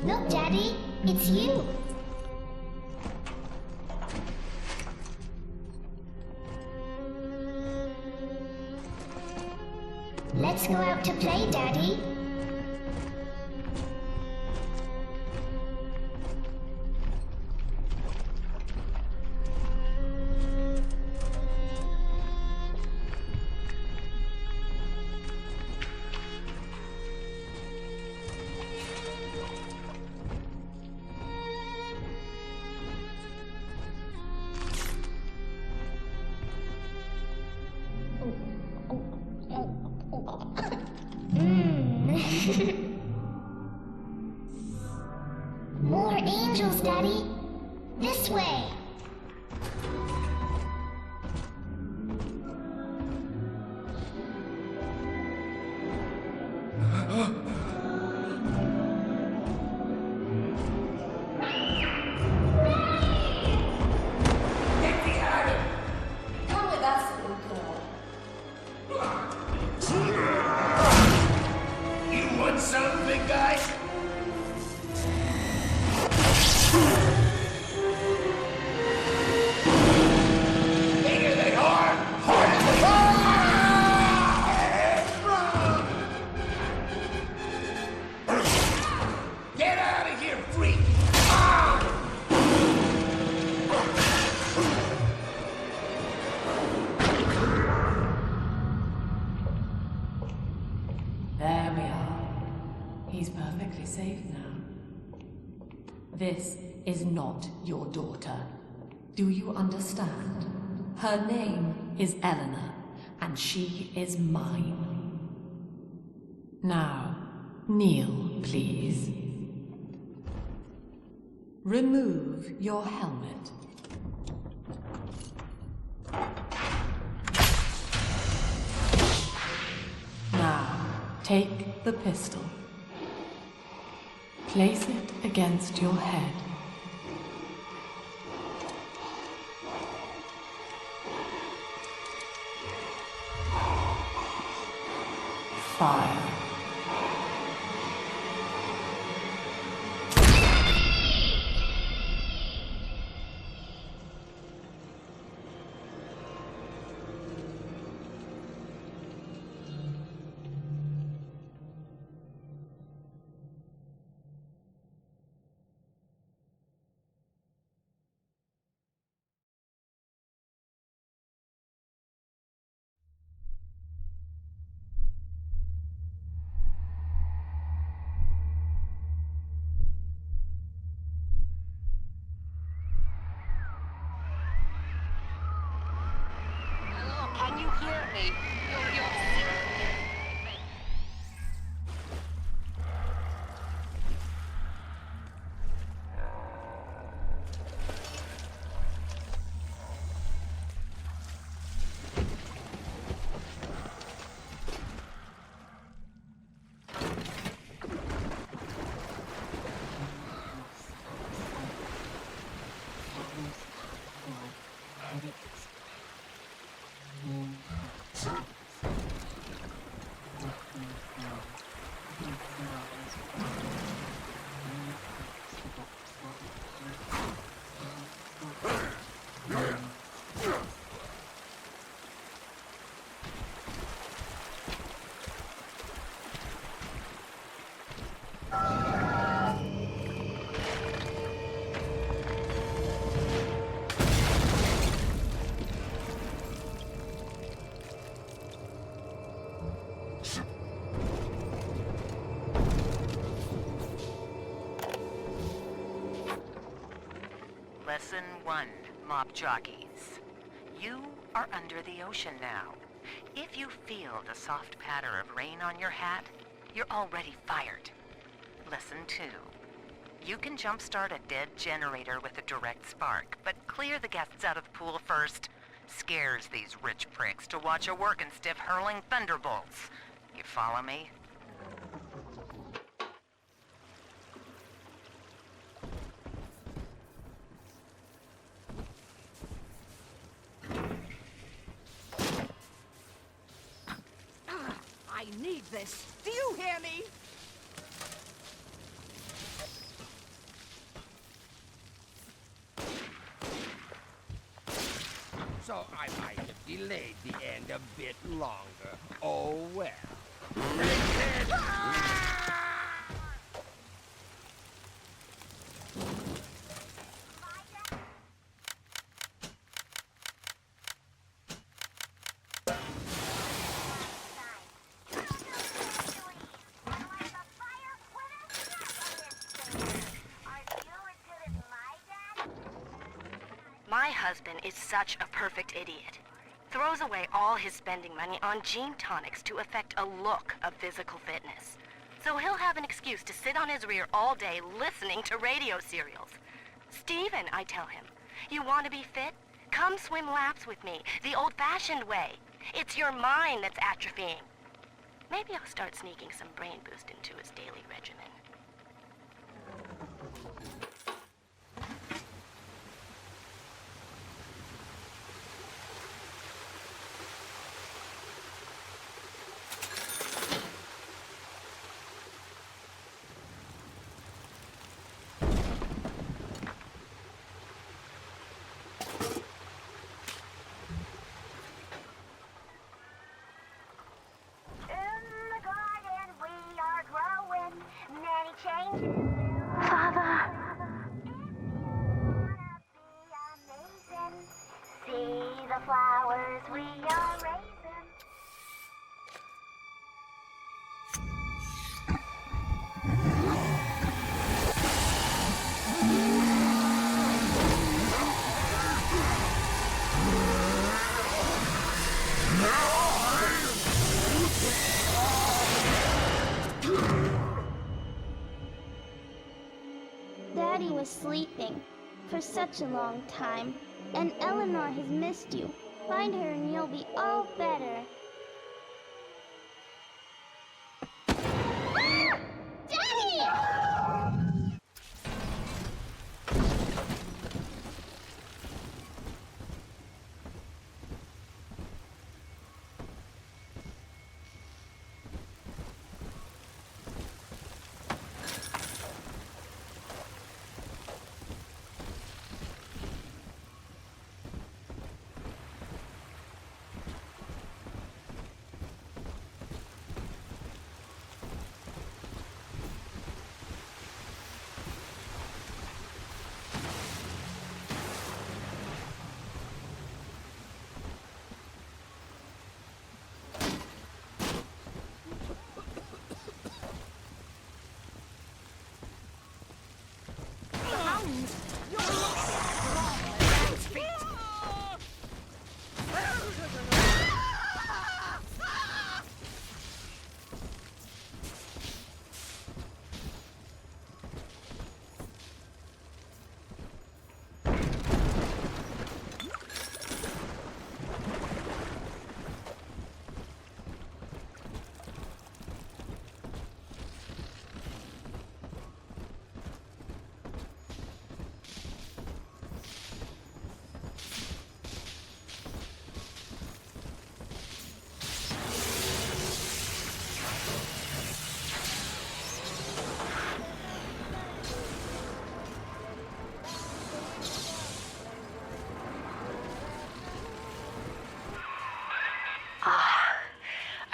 Look, Daddy, it's you. Let's go out to play, Daddy. More angels, Daddy. This way. There we are. He's perfectly safe now. This is not your daughter. Do you understand? Her name is Eleanor, and she is mine. Now, kneel, please. Remove your helmet. Now, take the pistol. Place it against your head. Fire. Lesson 1, Mop Jockeys. You are under the ocean now. If you feel the soft patter of rain on your hat, you're already fired. Lesson 2. You can jumpstart a dead generator with a direct spark, but clear the guests out of the pool first. Scares these rich pricks to watch a working stiff hurling thunderbolts. You follow me? I need this. Do you hear me? So I might have delayed the end a bit longer. Oh well. My husband is such a perfect idiot. Throws away all his spending money on gene tonics to affect a look of physical fitness. So he'll have an excuse to sit on his rear all day listening to radio serials. Steven, I tell him, you want to be fit? Come swim laps with me, the old-fashioned way. It's your mind that's atrophying. Maybe I'll start sneaking some brain boost into his daily regimen. Father. See the flowers we are raising. Daddy was sleeping for such a long time, and Eleanor has missed you. Find her and you'll be all better. Daddy!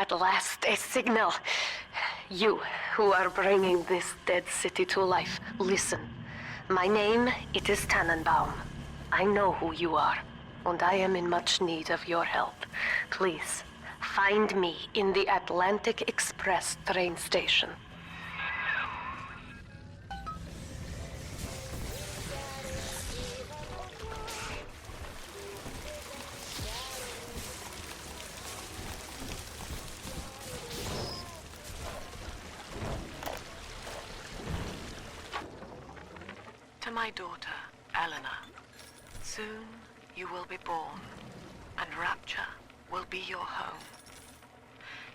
At last, a signal. You, who are bringing this dead city to life, listen. My name, it is Tannenbaum. I know who you are, and I am in much need of your help. Please, find me in the Atlantic Express train station. my daughter, Eleanor. Soon you will be born, and Rapture will be your home.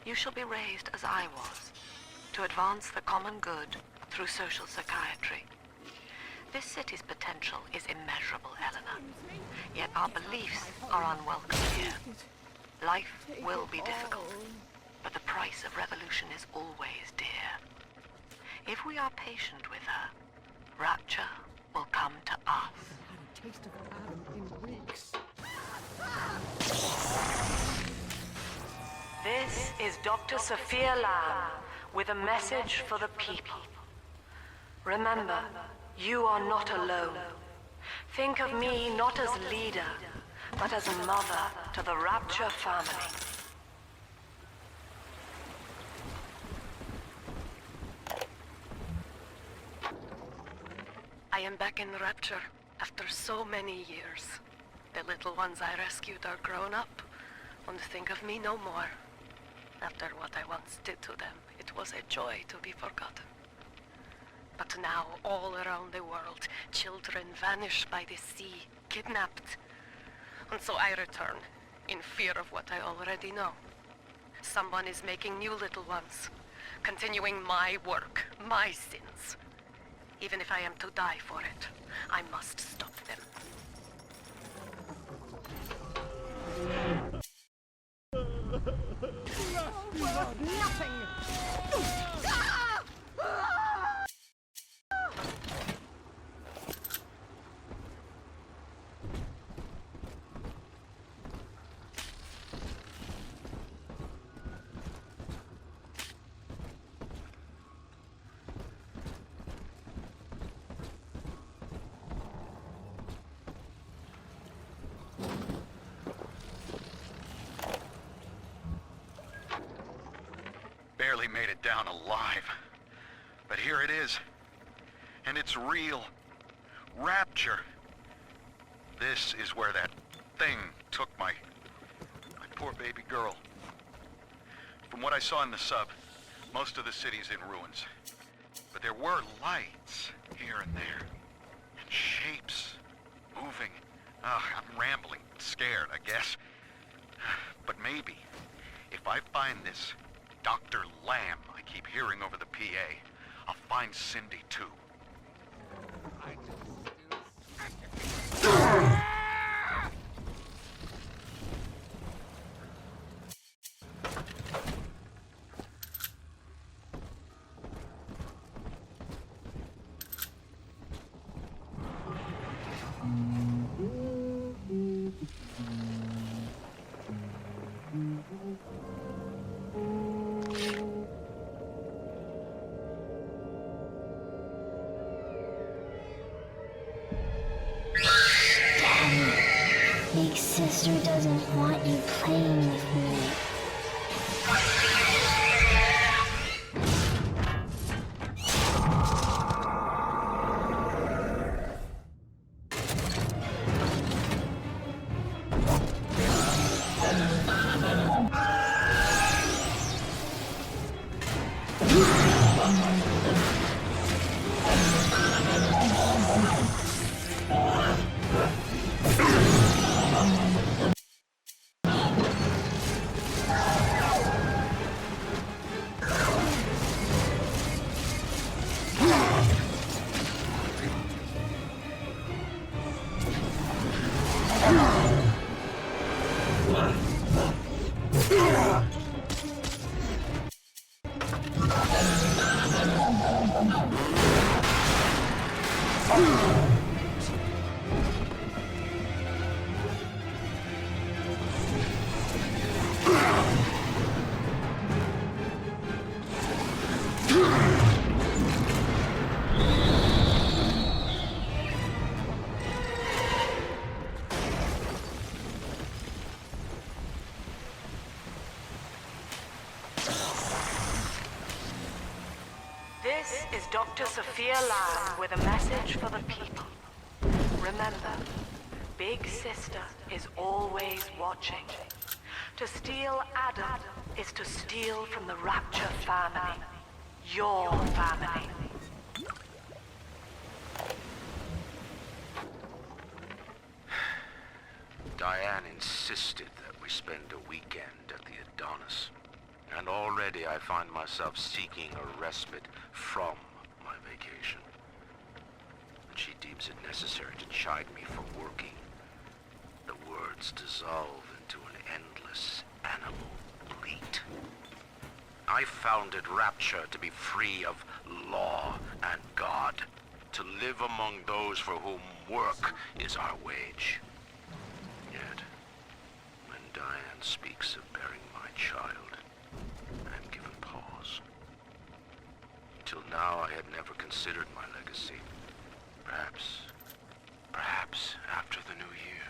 You shall be raised as I was, to advance the common good through social psychiatry. This city's potential is immeasurable, Eleanor. Yet our beliefs are unwelcome here. Life will be difficult, but the price of revolution is always dear. If we are patient with her, Rapture will come to us. Taste of Adam in weeks. This is Dr. Sophia Lamb with a message for the people. Remember, you are not alone. Think of me not as leader, but as a mother to the Rapture family. I am back in Rapture after so many years. The little ones I rescued are grown up and think of me no more. After what I once did to them, it was a joy to be forgotten. But now, all around the world, children vanish by the sea, kidnapped. And so I return, in fear of what I already know. Someone is making new little ones, continuing my work, my sins. Even if I am to die for it, I must stop them. Nothing! Barely made it down alive. But here it is. And it's real. Rapture. This is where that thing took my poor baby girl. From what I saw in the sub, most of the city's in ruins. But there were lights here and there. And shapes moving. I'm rambling, scared, I guess. But maybe, if I find this Dr. Lamb I keep hearing over the PA, I'll find Cindy too. Big sister doesn't want you playing with me. This is Dr. Sophia Lamb with a message for the people. Remember, Big Sister is always watching. To steal Adam is to steal from the Rapture family. Your family. Diane insisted that we spend a weekend at the Adonis. And already I find myself seeking a respite from my vacation. And she deems it necessary to chide me for working. The words dissolve into an endless animal bleat. I founded Rapture to be free of law and God, to live among those for whom work is our wage. Yet, when Diane speaks of bearing my child, I am given pause. Till now I had never considered my legacy. Perhaps after the new year.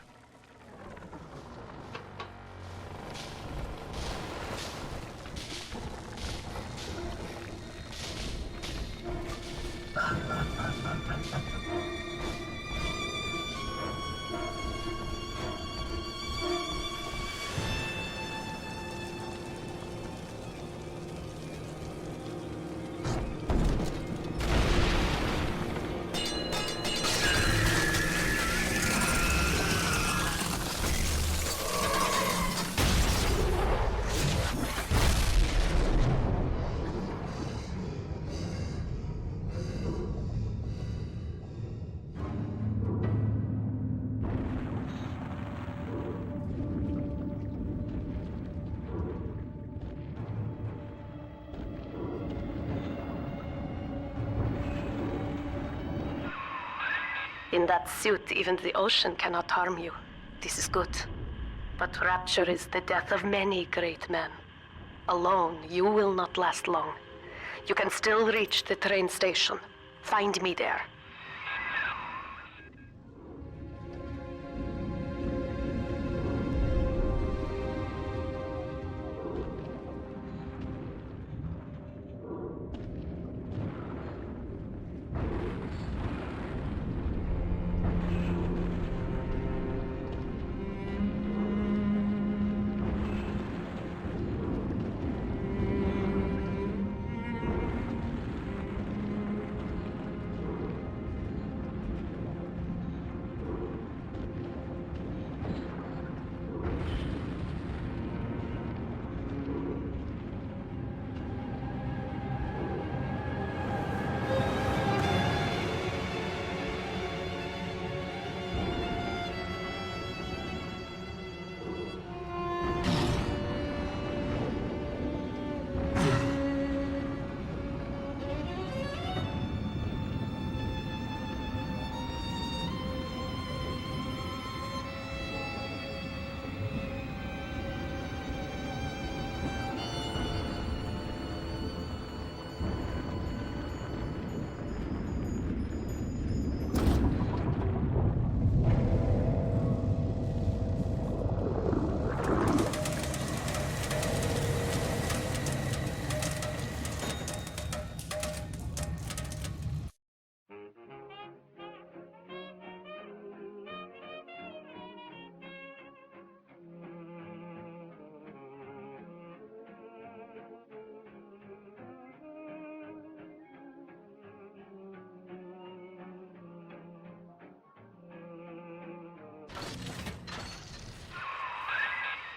In that suit, even the ocean cannot harm you. This is good. But Rapture is the death of many great men. Alone, you will not last long. You can still reach the train station. Find me there.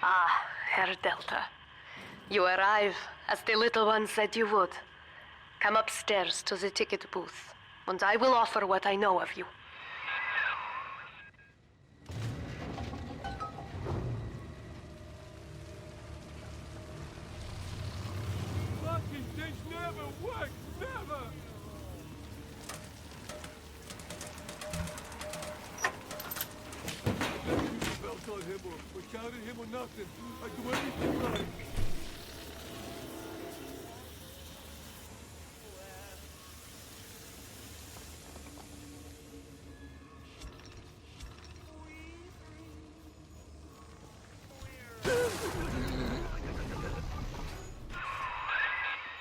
Ah, Herr Delta. You arrive, as the little one said you would. Come upstairs to the ticket booth, and I will offer what I know of you. Fucking things never work, never! Belt on him or shouted him or nothing. I do anything right.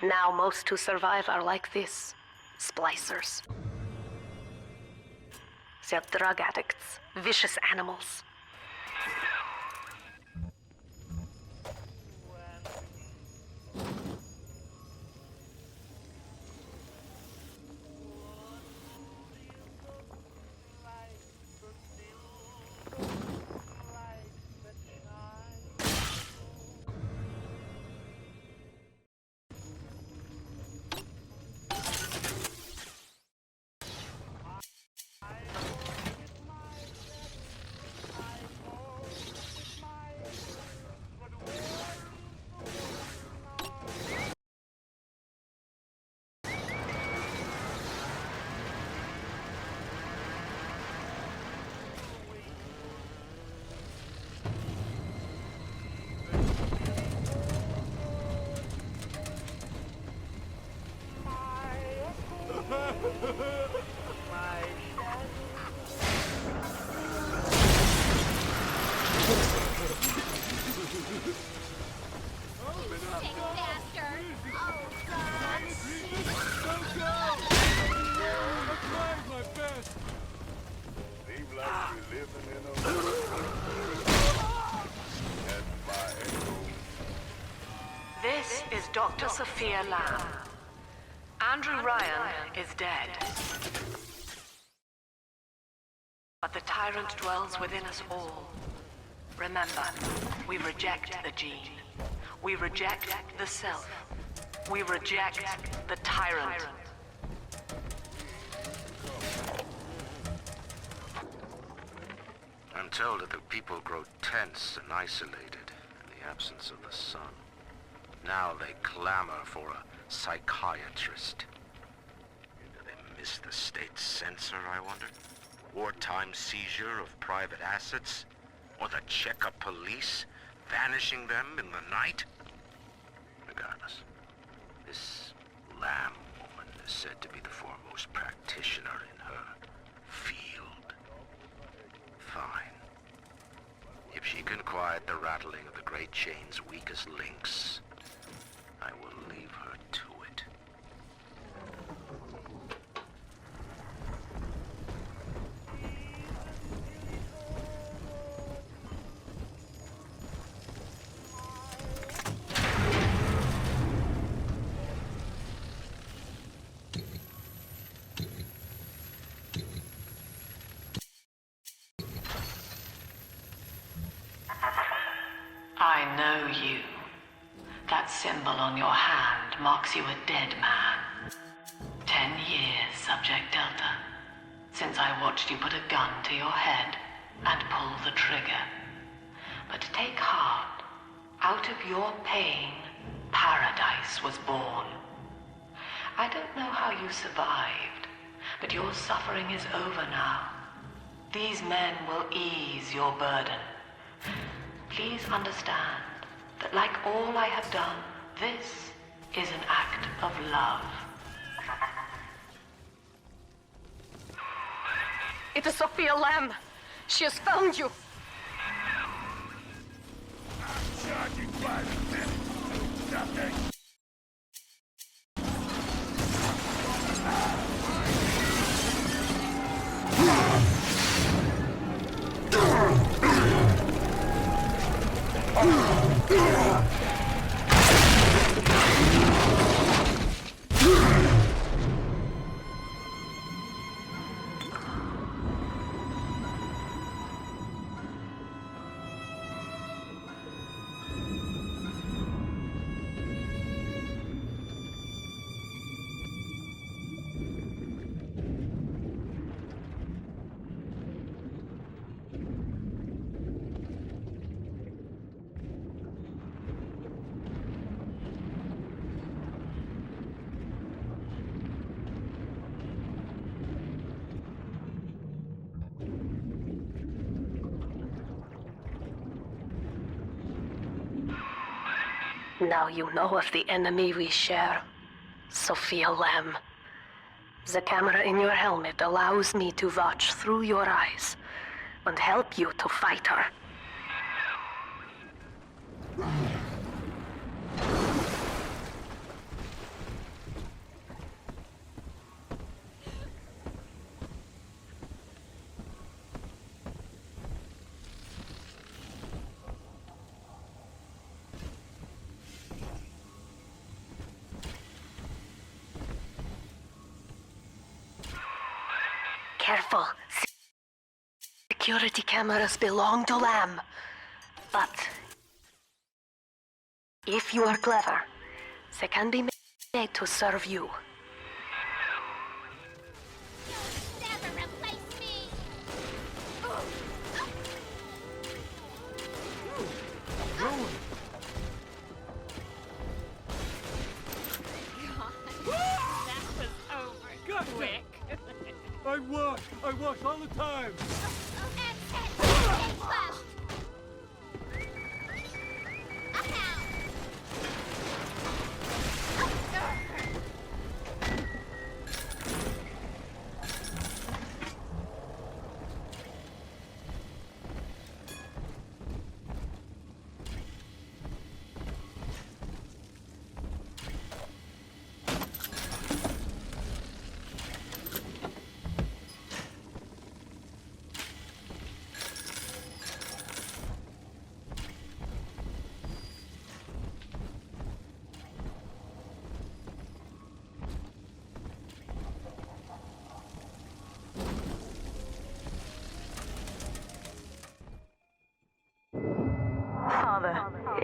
Now most who survive are like this. Splicers. They're drug addicts, vicious animals. This is Dr. Sophia Lamb. Andrew Ryan is dead. But the tyrant dwells within us all. Remember, we reject the gene. We reject the self. We reject the tyrant. I'm told that the people grow tense and isolated in the absence of the sun. Now they clamor for a psychiatrist. Do they miss the state censor, I wonder? Wartime seizure of private assets? Or the checkup police vanishing them in the night? Regardless, this Lamb woman is said to be the foremost practitioner in her field. Fine. If she can quiet the rattling of the Great Chain's weakest links, I will leave her to it. I know you. That symbol on your hand marks you a dead man. 10 years, Subject Delta, since I watched you put a gun to your head and pull the trigger. But take heart. Out of your pain, paradise was born. I don't know how you survived, but your suffering is over now. These men will ease your burden. Please understand that like all I have done, this is an act of love. It is Sophia Lamb. She has found you. Charging 5 minutes. Nothing. Now you know of the enemy we share, Sophia Lamb. The camera in your helmet allows me to watch through your eyes and help you to fight her. Careful. Security cameras belong to Lamb. But if you are clever, they can be made to serve you. Never replace me! That was over quick. I wash all the time.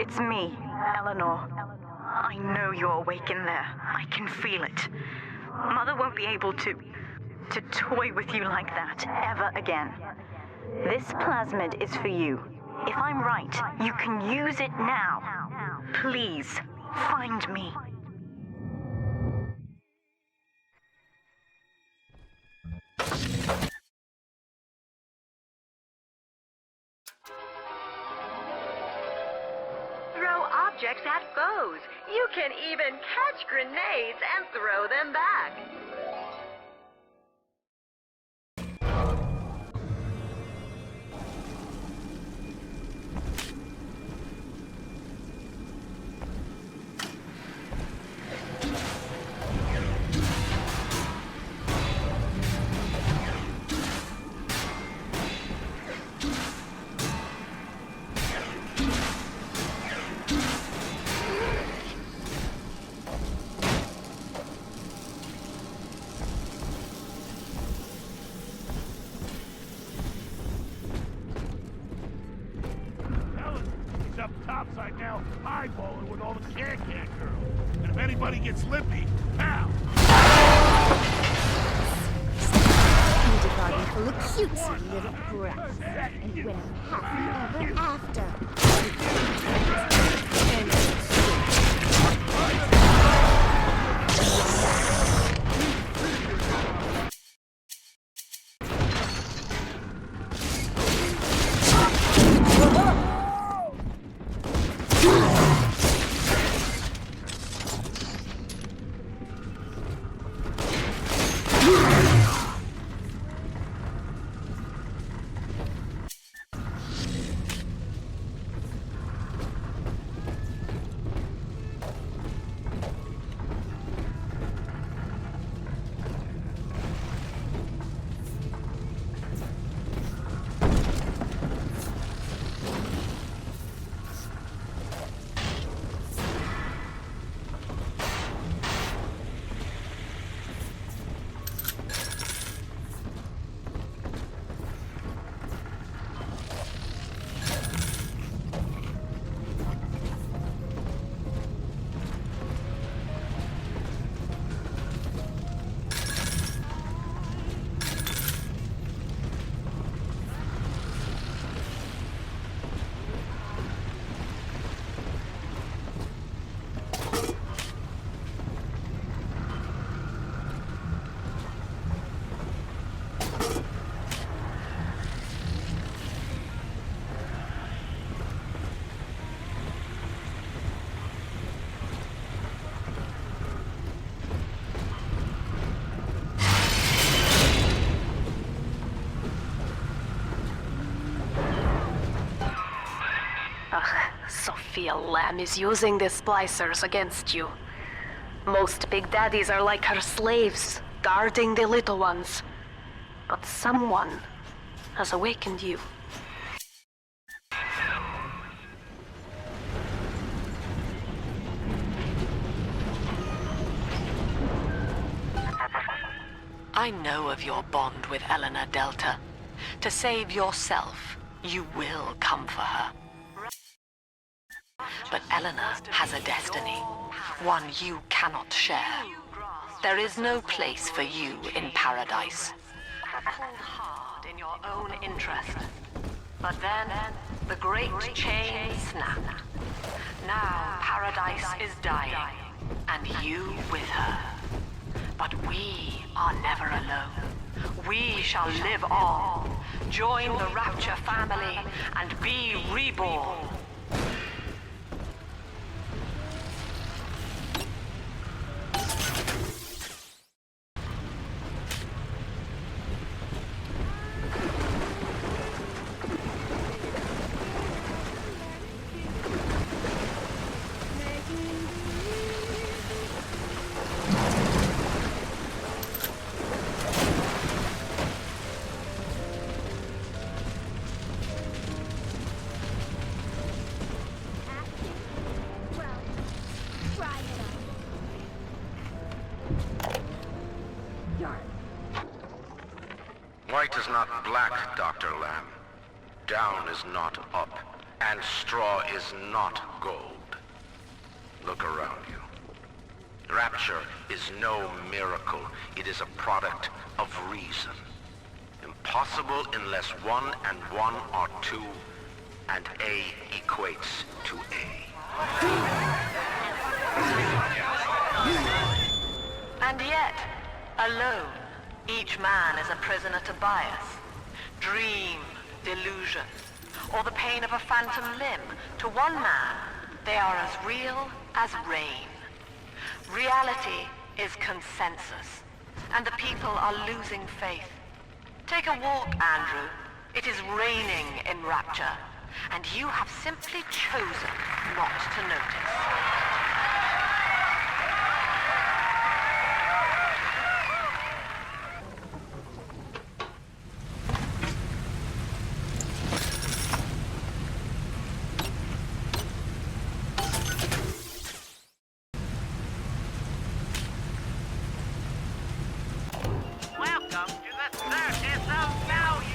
It's me, Eleanor. I know you're awake in there. I can feel it. Mother won't be able to toy with you like that ever again. This plasmid is for you. If I'm right, you can use it now. Please, find me. Throw objects at foes. You can even catch grenades and throw them back. Topside now, eyeballing with all the can-can girls. And if anybody gets lippy, pow! Kindergarten full of cutesy little brats. And when I'm happy ever after. Sophia Lamb is using the splicers against you. Most big daddies are like her slaves, guarding the little ones. But someone has awakened you. I know of your bond with Eleanor Delta. To save yourself, you will come for her. But Eleanor has a destiny, one you cannot share. There is no place for you in paradise. Pulled hard in your own interest. But then, the great chain snapped. Now paradise is dying, and you with her. But we are never alone. We shall live on, join the Rapture family, and be reborn. White is not black, Dr. Lamb. Down is not up. And straw is not gold. Look around you. Rapture is no miracle. It is a product of reason. Impossible unless 1 and 1 are 2, and A equates to A. And yet, alone, each man is a prisoner to bias, dream, delusion, or the pain of a phantom limb. To one man, they are as real as rain. Reality is consensus, and the people are losing faith. Take a walk, Andrew. It is raining in Rapture, and you have simply chosen not to notice. Welcome to the circus of value.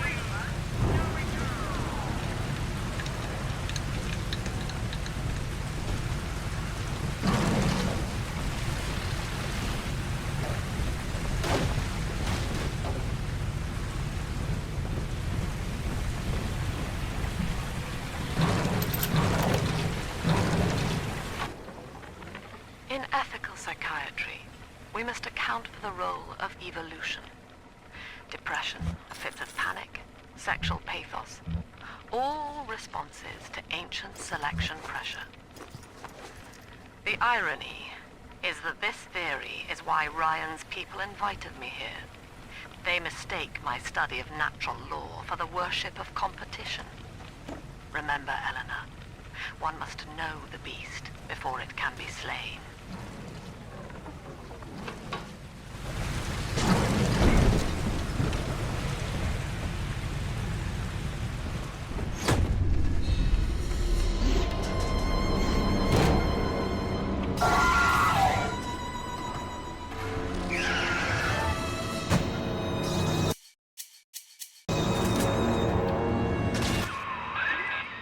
In ethical psychiatry, we must account for the role of evolution. Depression, fits of panic, sexual pathos, all responses to ancient selection pressure. The irony is that this theory is why Ryan's people invited me here. They mistake my study of natural law for the worship of competition. Remember, Eleanor, one must know the beast before it can be slain.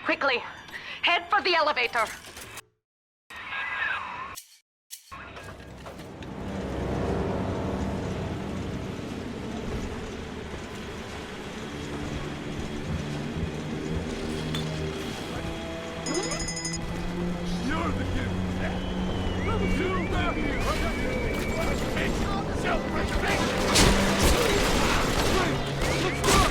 Quickly, head for the elevator. You're the kid with that. Level 2 down here. Self-preservation. Let's go.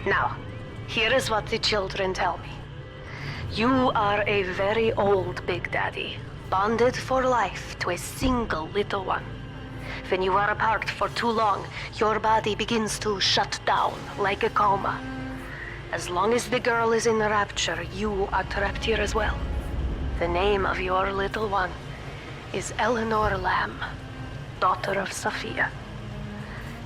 Now, here is what the children tell me. You are a very old Big Daddy, bonded for life to a single little one. When you are apart for too long, your body begins to shut down like a coma. As long as the girl is in Rapture, you are trapped here as well. The name of your little one is Eleanor Lamb, daughter of Sophia.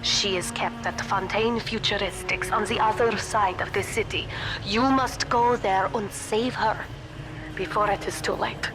She is kept at Fontaine Futuristics on the other side of the city. You must go there and save her, before it is too late.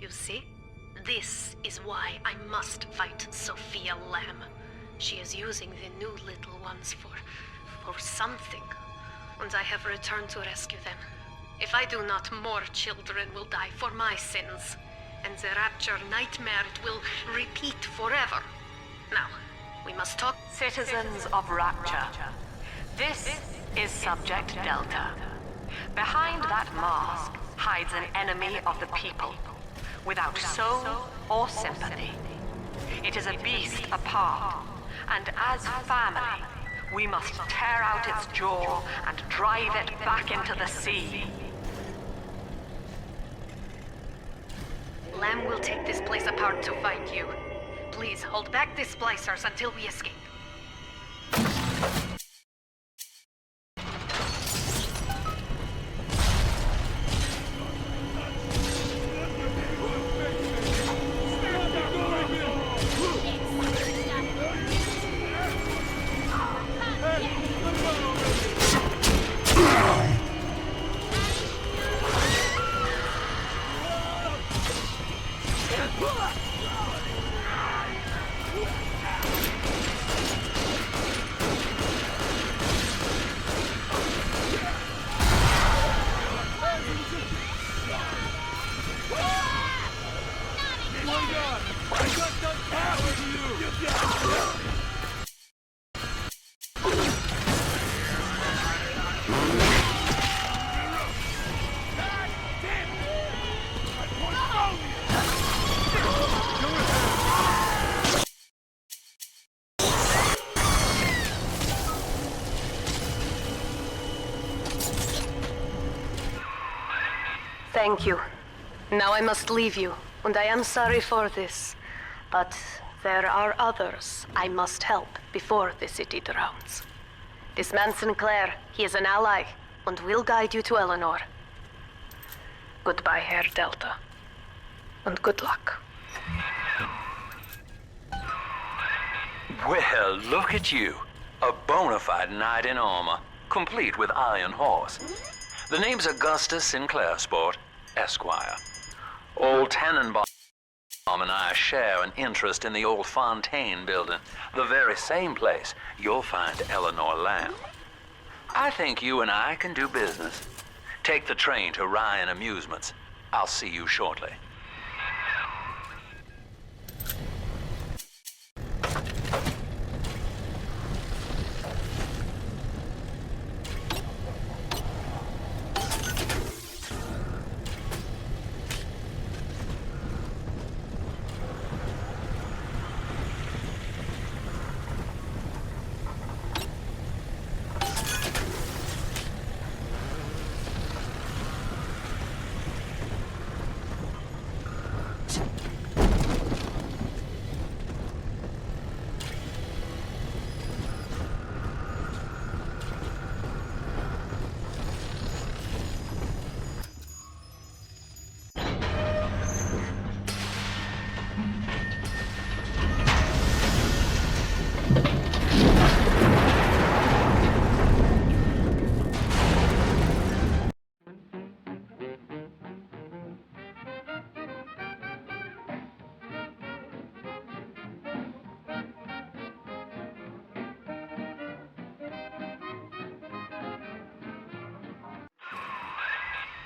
You see? This is why I must fight Sophia Lamb. She is using the new little ones for something. And I have returned to rescue them. If I do not, more children will die for my sins. And the Rapture nightmare it will repeat forever. Now, we must talk. Citizens of Rapture, this is Subject Delta. Behind that mask hides an enemy of the people, without soul or sympathy. It is a beast apart, and as family, we must tear out its jaw and drive it back into the sea. Lamb will take this place apart to find you. Please hold back the splicers until we escape. Thank you. Now I must leave you, and I am sorry for this. But there are others I must help before the city drowns. This man Sinclair, he is an ally, and will guide you to Eleanor. Goodbye, Herr Delta. And good luck. Well, look at you. A bona fide knight in armor, complete with iron horse. The name's Augustus Sinclair, Sport, Esquire. Old Tannenbaum and I share an interest in the old Fontaine building, the very same place you'll find Eleanor Lamb. I think you and I can do business. Take the train to Ryan Amusements. I'll see you shortly.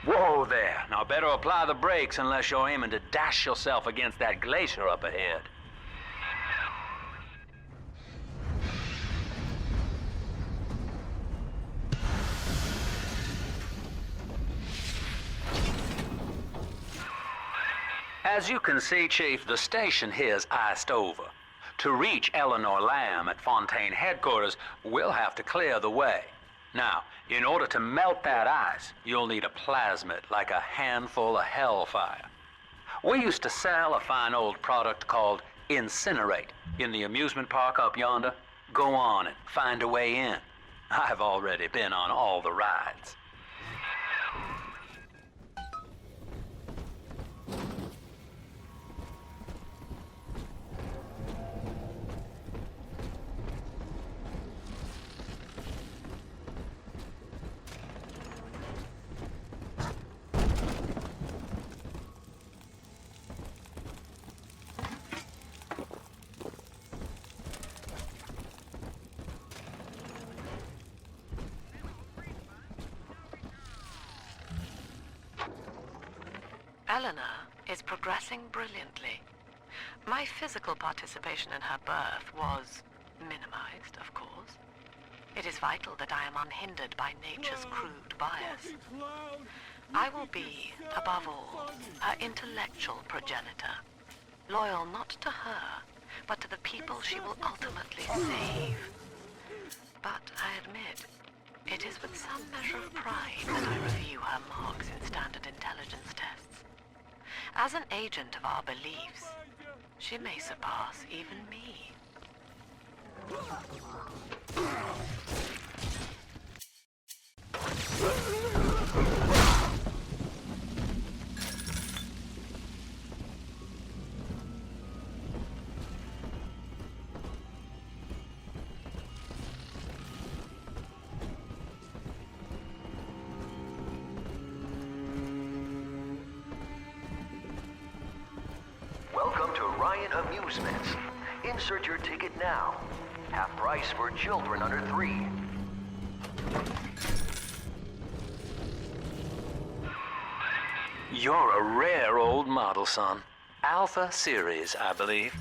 Whoa there. Now better apply the brakes unless you're aiming to dash yourself against that glacier up ahead. As you can see, Chief, the station here's iced over. To reach Eleanor Lamb at Fontaine headquarters, we'll have to clear the way. Now, in order to melt that ice, you'll need a plasmid like a handful of hellfire. We used to sell a fine old product called Incinerate in the amusement park up yonder. Go on and find a way in. I've already been on all the rides. Eleanor is progressing brilliantly. My physical participation in her birth was minimized, of course. It is vital that I am unhindered by nature's crude bias. I will be, above all, her intellectual progenitor, loyal not to her, but to the people she will ultimately save. But I admit, it is with some measure of pride that I review her marks in standard intelligence tests. As an agent of our beliefs, she may surpass even me. Welcome to Ryan Amusements. Insert your ticket now. Half price for children under 3. You're a rare old model, son. Alpha series, I believe.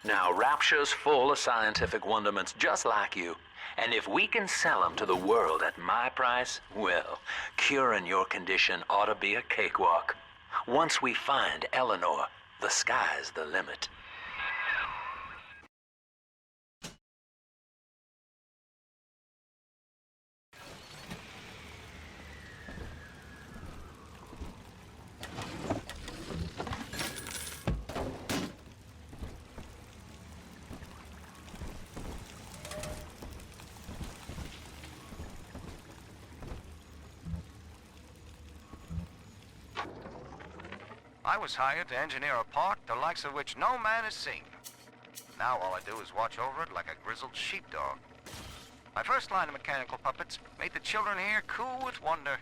Now, Rapture's full of scientific wonderments just like you. And if we can sell them to the world at my price, well, curing your condition ought to be a cakewalk. Once we find Eleanor, the sky's the limit. I was hired to engineer a park the likes of which no man has seen. Now all I do is watch over it like a grizzled sheepdog. My first line of mechanical puppets made the children here cool with wonder.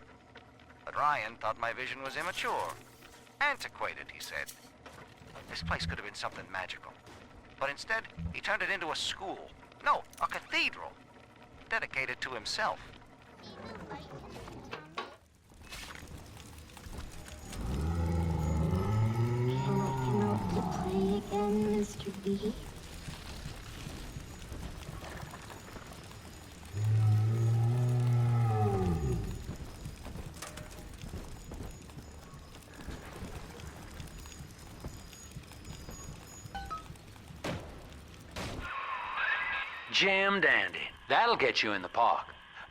But Ryan thought my vision was immature. Antiquated, he said. This place could have been something magical. But instead, he turned it into a school. No, a cathedral. Dedicated to himself. To play again, Mr. B. Jam dandy. That'll get you in the park.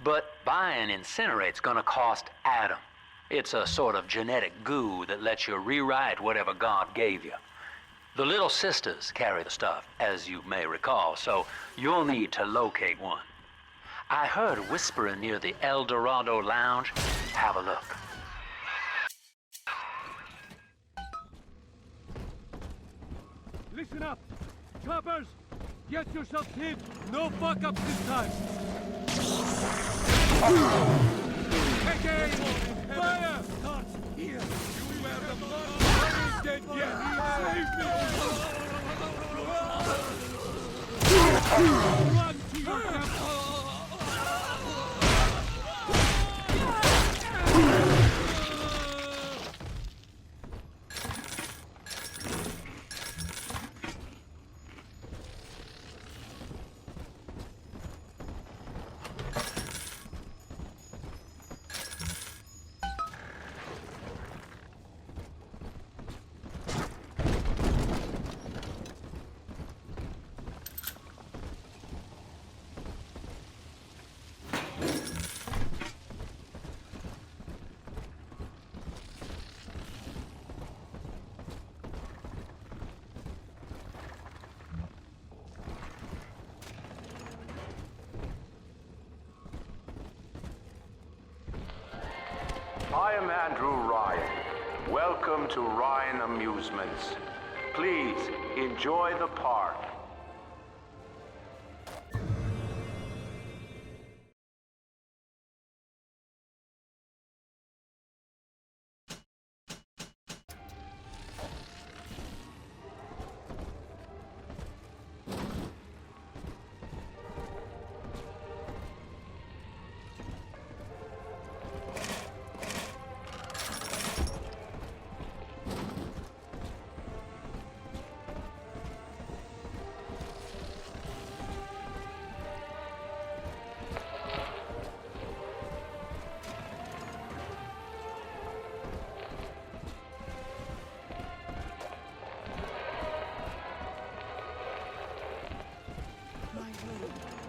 But buying Incinerate's gonna cost Adam. It's a sort of genetic goo that lets you rewrite whatever God gave you. The little sisters carry the stuff, as you may recall, so you'll need to locate one. I heard whispering near the El Dorado Lounge. Have a look. Listen up! Choppers! Get yourself hid! No fuck-ups this time! Again! Fire! Start here! You have the blood! Nobody's dead yet! Save me! Run to your temple! Andrew Ryan. Welcome to Ryan Amusements. Please enjoy the park.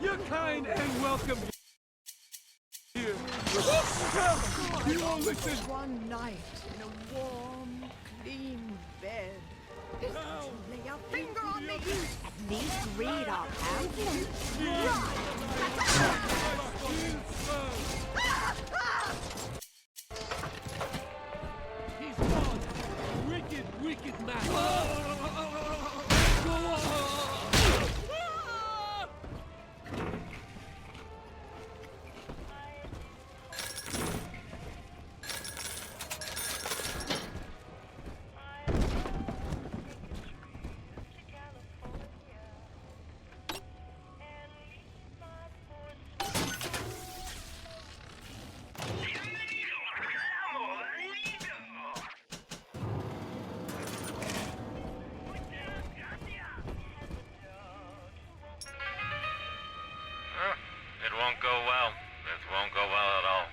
You're kind and welcome here. You all listen. One night in a warm, clean bed. Lay a finger on me. At least read our pamphlets. He's gone. Wicked, wicked man. It won't go well. It won't go well at all.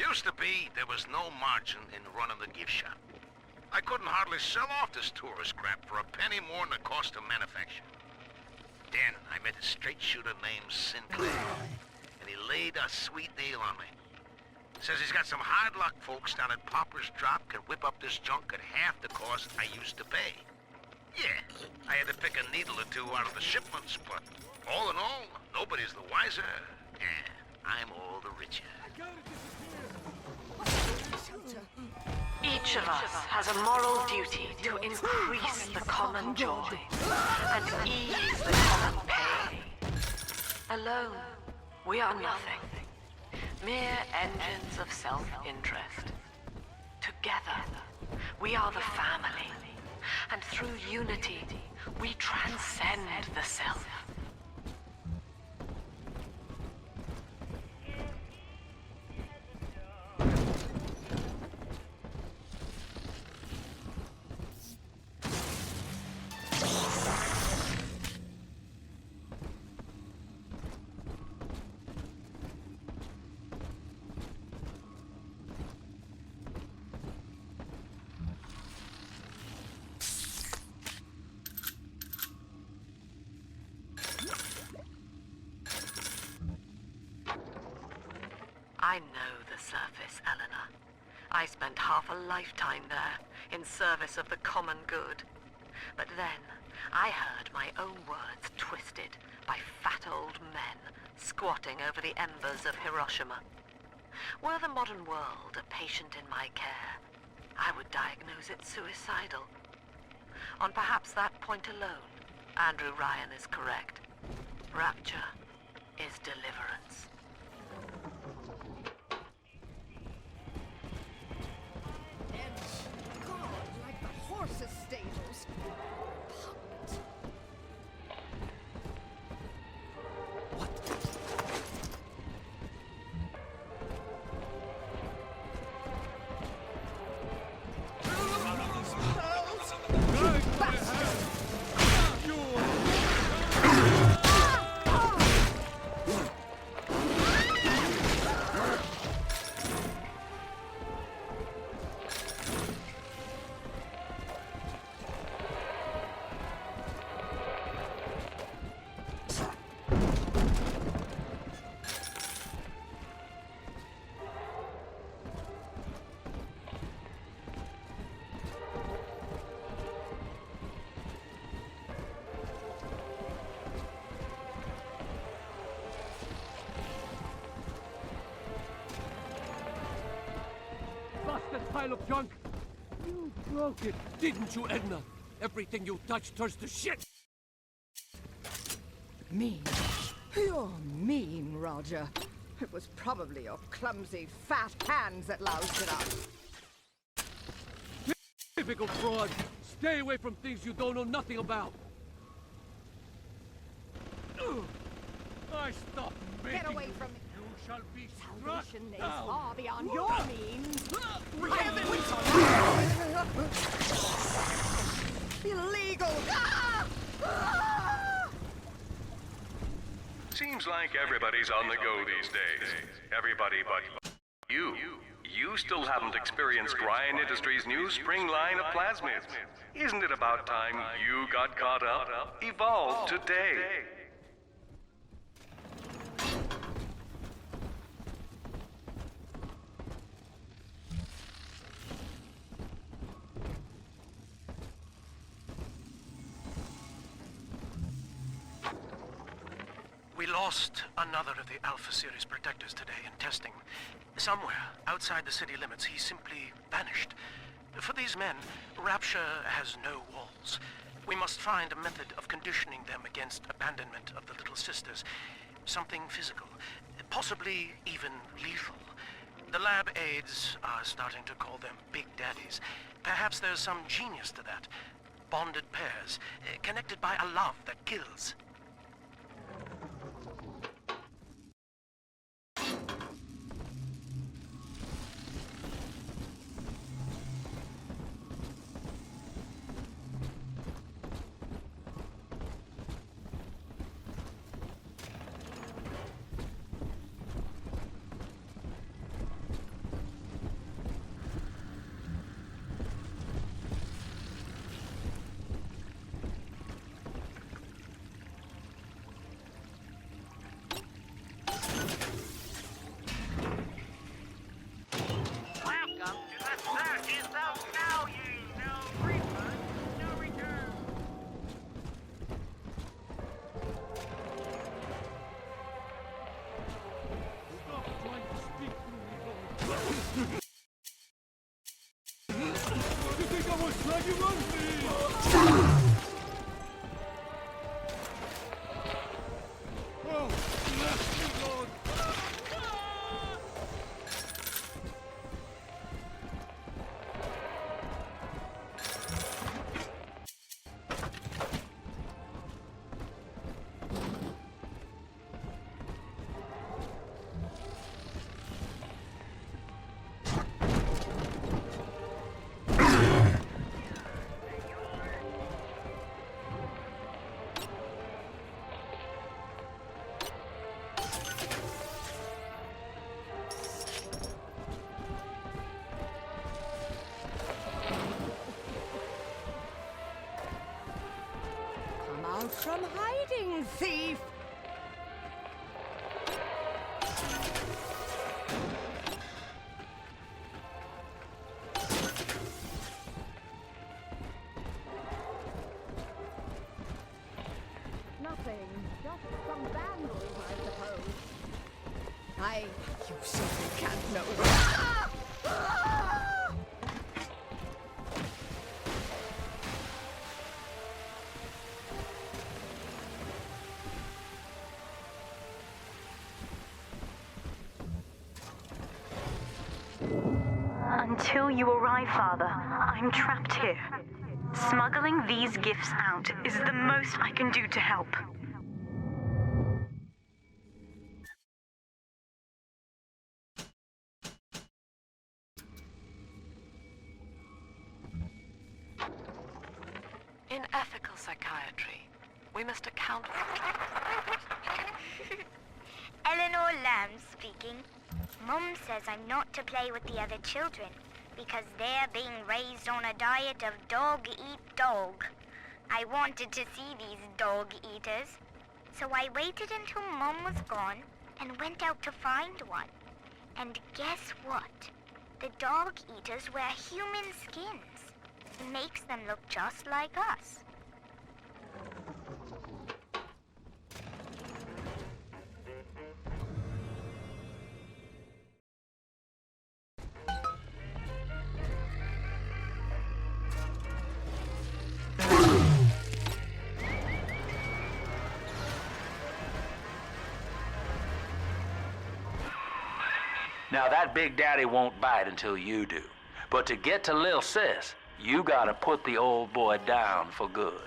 Used to be, there was no margin in running the gift shop. I couldn't hardly sell off this tourist crap for a penny more than the cost of manufacture. Then I met a straight shooter named Sinclair, and he laid a sweet deal on me. Says he's got some hard luck folks down at Popper's Drop can whip up this junk at half the cost I used to pay. Yeah, I had to pick a needle or two out of the shipments, but all in all, nobody's the wiser, and I'm all the richer. Each of us has a moral duty to increase the common joy and ease the common pain. Alone, we are nothing, mere engines of self-interest. Together, we are the family, and through unity, we transcend the self. I know the surface, Eleanor. I spent half a lifetime there, in service of the common good. But then, I heard my own words twisted by fat old men squatting over the embers of Hiroshima. Were the modern world a patient in my care, I would diagnose it suicidal. On perhaps that point alone, Andrew Ryan is correct. Rapture is deliverance. Like the horses' stables. What that pile of junk? You broke it, didn't you, Edna? Everything you touch turns to shit! Mean. You're mean, Roger. It was probably your clumsy, fat hands that loused it up. Typical fraud. Stay away from things you don't know nothing about. I stopped making Get away from me. You shall be Salvation struck lays down. far beyond your means. Illegal! Seems like everybody's on the go these days. Everybody but you. You still haven't experienced Ryan Industries' new spring line of plasmids. Isn't it about time you got caught up? Evolve today. We lost another of the Alpha Series protectors today in testing. Somewhere outside the city limits, he simply vanished. For these men, Rapture has no walls. We must find a method of conditioning them against abandonment of the Little Sisters. Something physical, possibly even lethal. The lab aides are starting to call them Big Daddies. Perhaps there's some genius to that. Bonded pairs, connected by a love that kills. From hiding, thief! Nothing, just some vandals, I suppose. You simply can't know. Until you arrive, Father, I'm trapped here. Smuggling these gifts out is the most I can do to help. In ethical psychiatry, we must account for... Eleanor Lamb speaking. Mum says I'm not to play with the other children because they're being raised on a diet of dog-eat-dog. I wanted to see these dog-eaters, so I waited until Mum was gone and went out to find one. And guess what? The dog-eaters wear human skins. It makes them look just like us. Now, that big daddy won't bite until you do. But to get to Lil Sis, you gotta put the old boy down for good.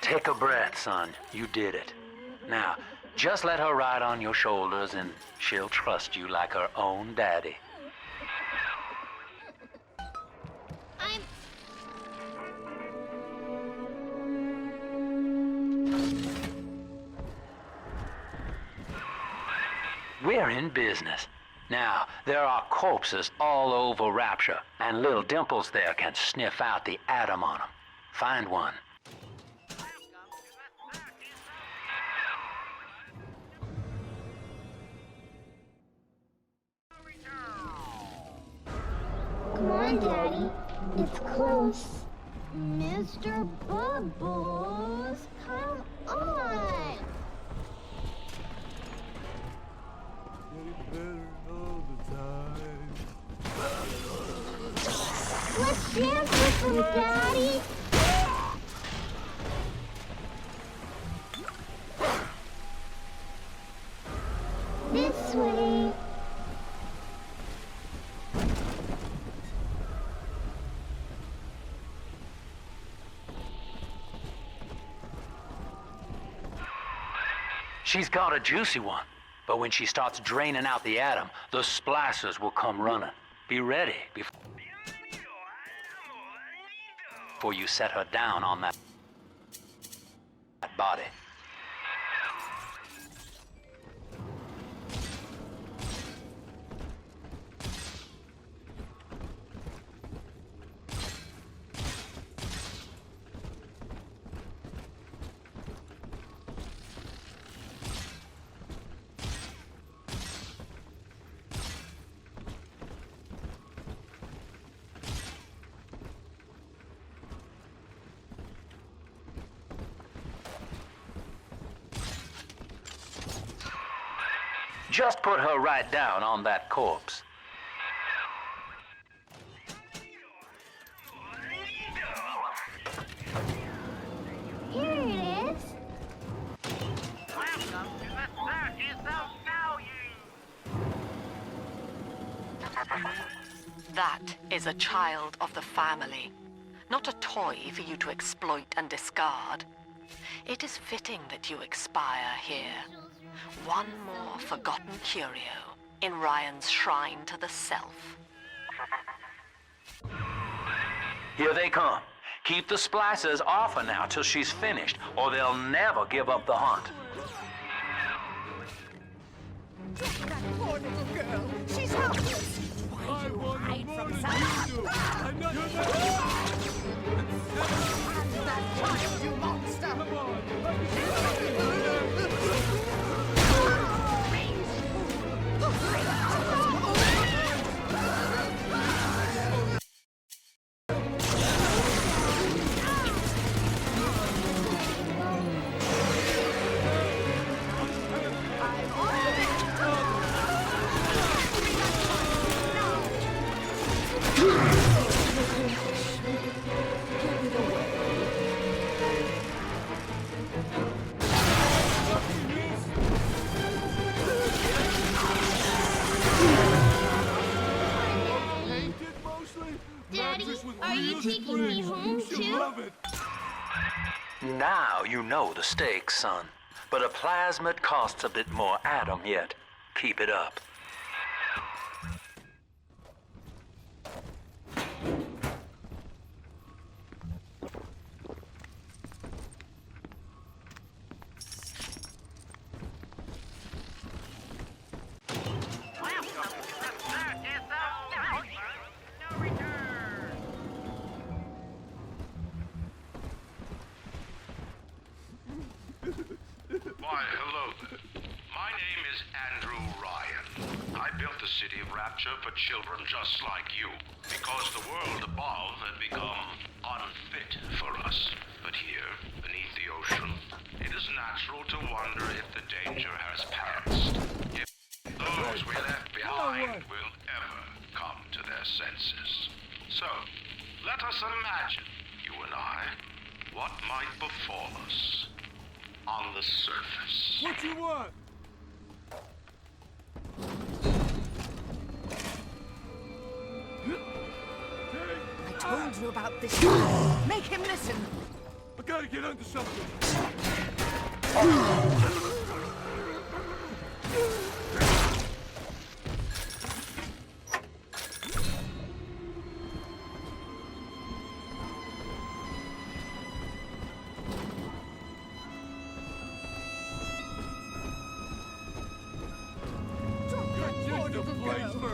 Take a breath, son. You did it. Now, just let her ride on your shoulders and she'll trust you like her own daddy. We're in business. Now, there are corpses all over Rapture, and little Dimples there can sniff out the atom on them. Find one. Come on, Daddy. It's close. Mr. Bubbles, come on. Let's dance with them, Daddy. This way. She's got a juicy one, but when she starts draining out the atom, the splicers will come running. Be ready before you set her down on that body. Just put her right down on that corpse. Here it is. That is a child of the family, not a toy for you to exploit and discard. It is fitting that you expire here. One more forgotten curio in Ryan's shrine to the self. Here they come. Keep the splicers off her now till she's finished, or they'll never give up the hunt. That poor little girl. She's helpless. I want more than you do. I That child, you monster! Daddy, are you taking me home too? Now you know the stakes, son. But a plasmid costs a bit more atom yet. Keep it up. Why, hello there. My name is Andrew Ryan. I built the city of Rapture for children just like you, because the world above had become unfit for us. But here, beneath the ocean, it is natural to wonder if the danger has passed. If those we left behind will ever come to their senses. So, let us imagine, you and I, what might befall us on the surface. What you want? I told you about this guy. Make him listen. I gotta get under something.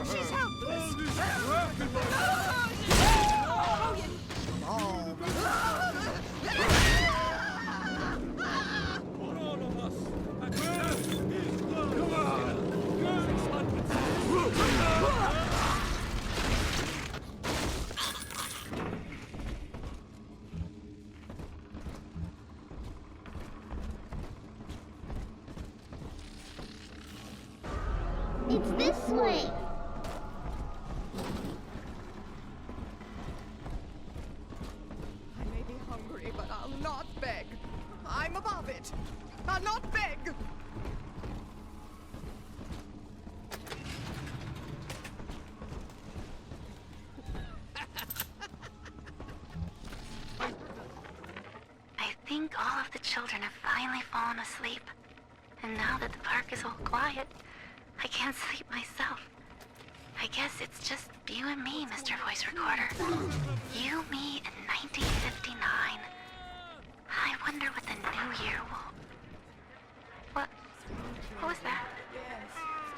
She's helpless. It's this way. I may be hungry, but I'll not beg. I'm above it. I'll not beg. I think all of the children have finally fallen asleep. And now that the park is all quiet, I can't sleep myself. I guess it's just you and me, Mr. Voice Recorder. You, me, in 1959. I wonder what the new year will... What was that?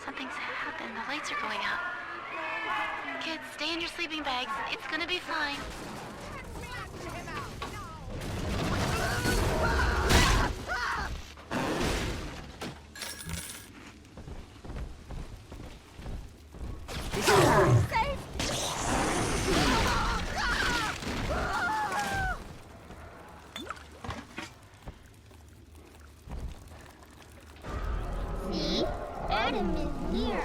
Something's happened. The lights are going out. Kids, stay in your sleeping bags. It's gonna be fine. See? Adam is here.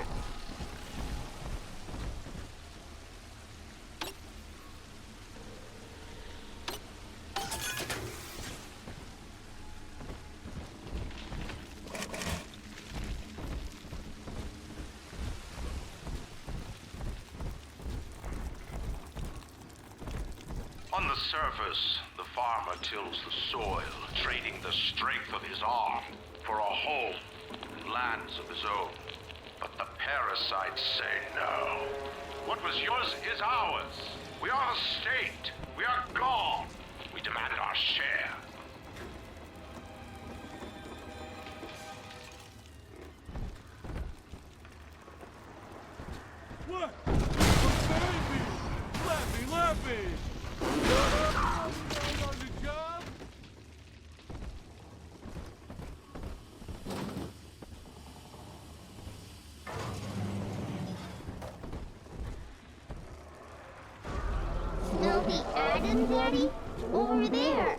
On the surface, the farmer tills the soil, trading the strength of his arm for a home and lands of his own. But the parasites say no. What was yours is ours. We are the state. We are gone. We demand our share. What? A baby! Let me savage! On the job? Smell the Adam, Daddy? Over there.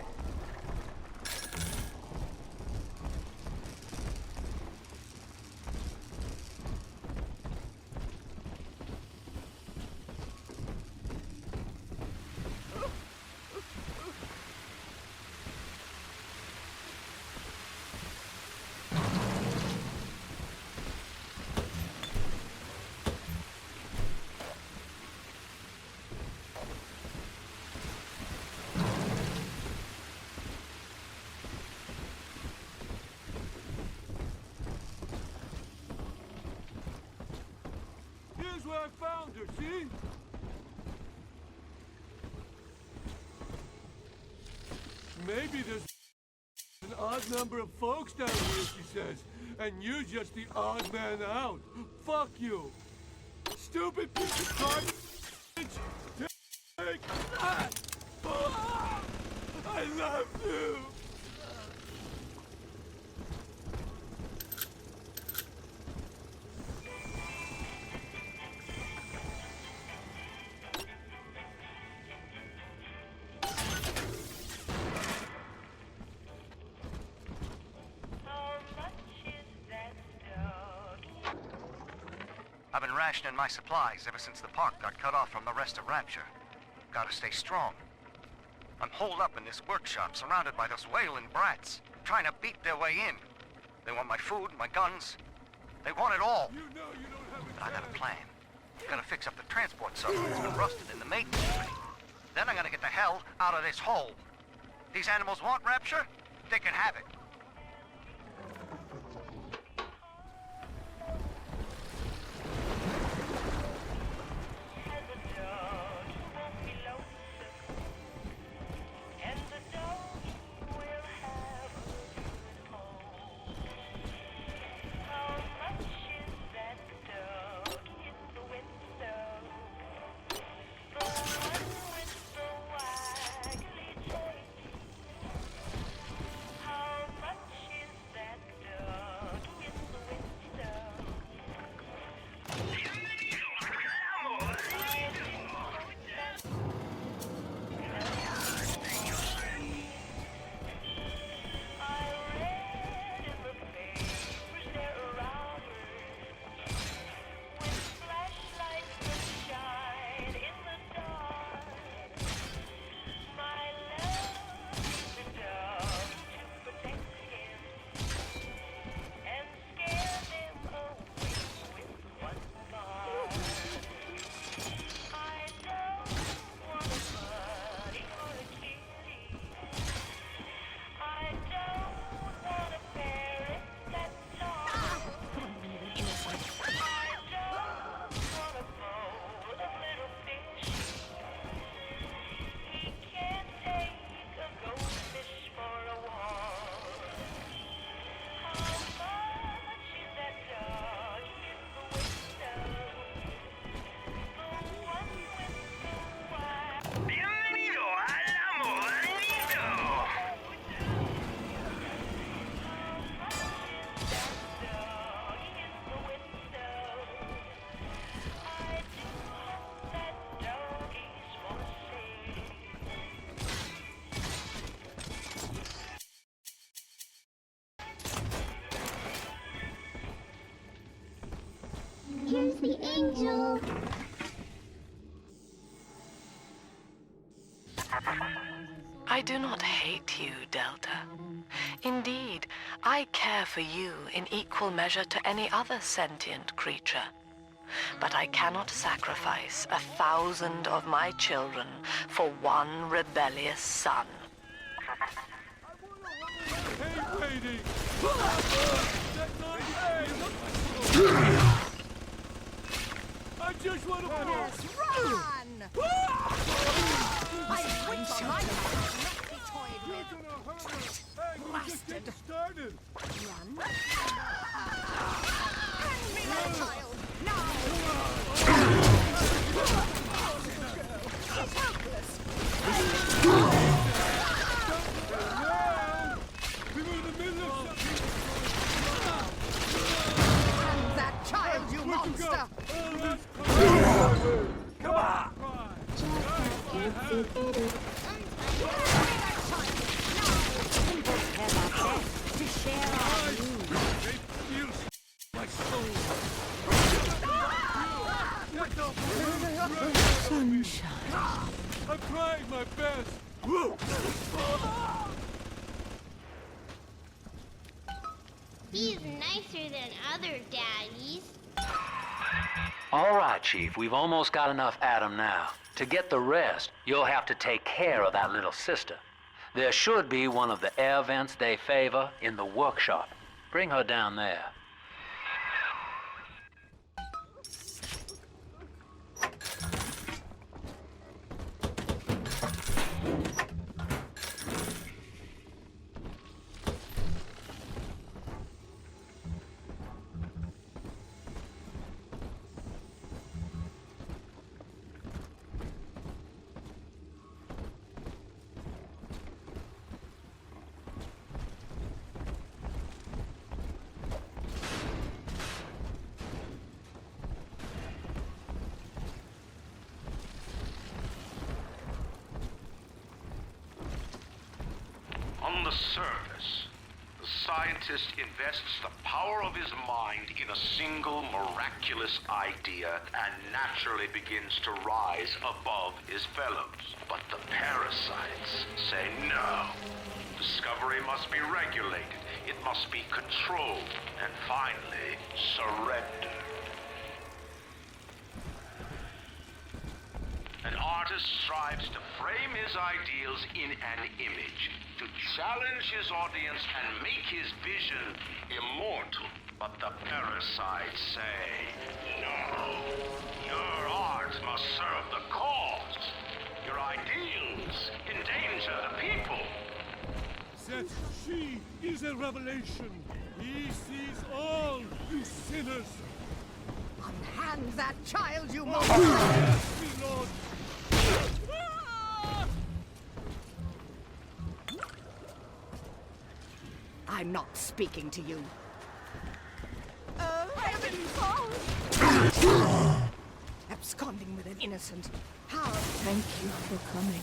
Here's where I found her, see? Maybe there's an odd number of folks down here, she says, and you're just the odd man out. Fuck you. Stupid piece of garbage. Take that. I love you. I've been rationing my supplies ever since the park got cut off from the rest of Rapture. Gotta stay strong. I'm holed up in this workshop, surrounded by those wailing brats, trying to beat their way in. They want my food, my guns. They want it all. But I got a plan. Gotta fix up the transport submarine that's been rusted in the maintenance bay. Then I'm gonna get the hell out of this hole. These animals want Rapture? They can have it. Here's the angel. I do not hate you, Delta. Indeed, I care for you in equal measure to any other sentient creature. But I cannot sacrifice 1,000 of my children for one rebellious son. Hey, lady! I just want to Run! I quit for my life, not be toyed with. Blasted! Started. Run! Bring me that child! Now! She's helpless! Cousin Eddie. We both have our best to share our news. My soul. Sunshine. I'm trying my best. He's nicer than other daddies. All right, Chief, we've almost got enough Adam now. To get the rest, you'll have to take care of that little sister. There should be one of the air vents they favor in the workshop. Bring her down there. On the surface, the scientist invests the power of his mind in a single miraculous idea and naturally begins to rise above his fellows. But the parasites say no. Discovery must be regulated, it must be controlled, and finally, surrendered. An artist strives to frame his ideals in an image, to challenge his audience and make his vision immortal. But the parasites say, no. Your art must serve the cause. Your ideals endanger the people. That she is a revelation. He sees all, you sinners. Unhand that child, you Oh, monster! yes, me lord. I'm not speaking to you. Heavens! Absconding with an innocent. How? Thank you for coming.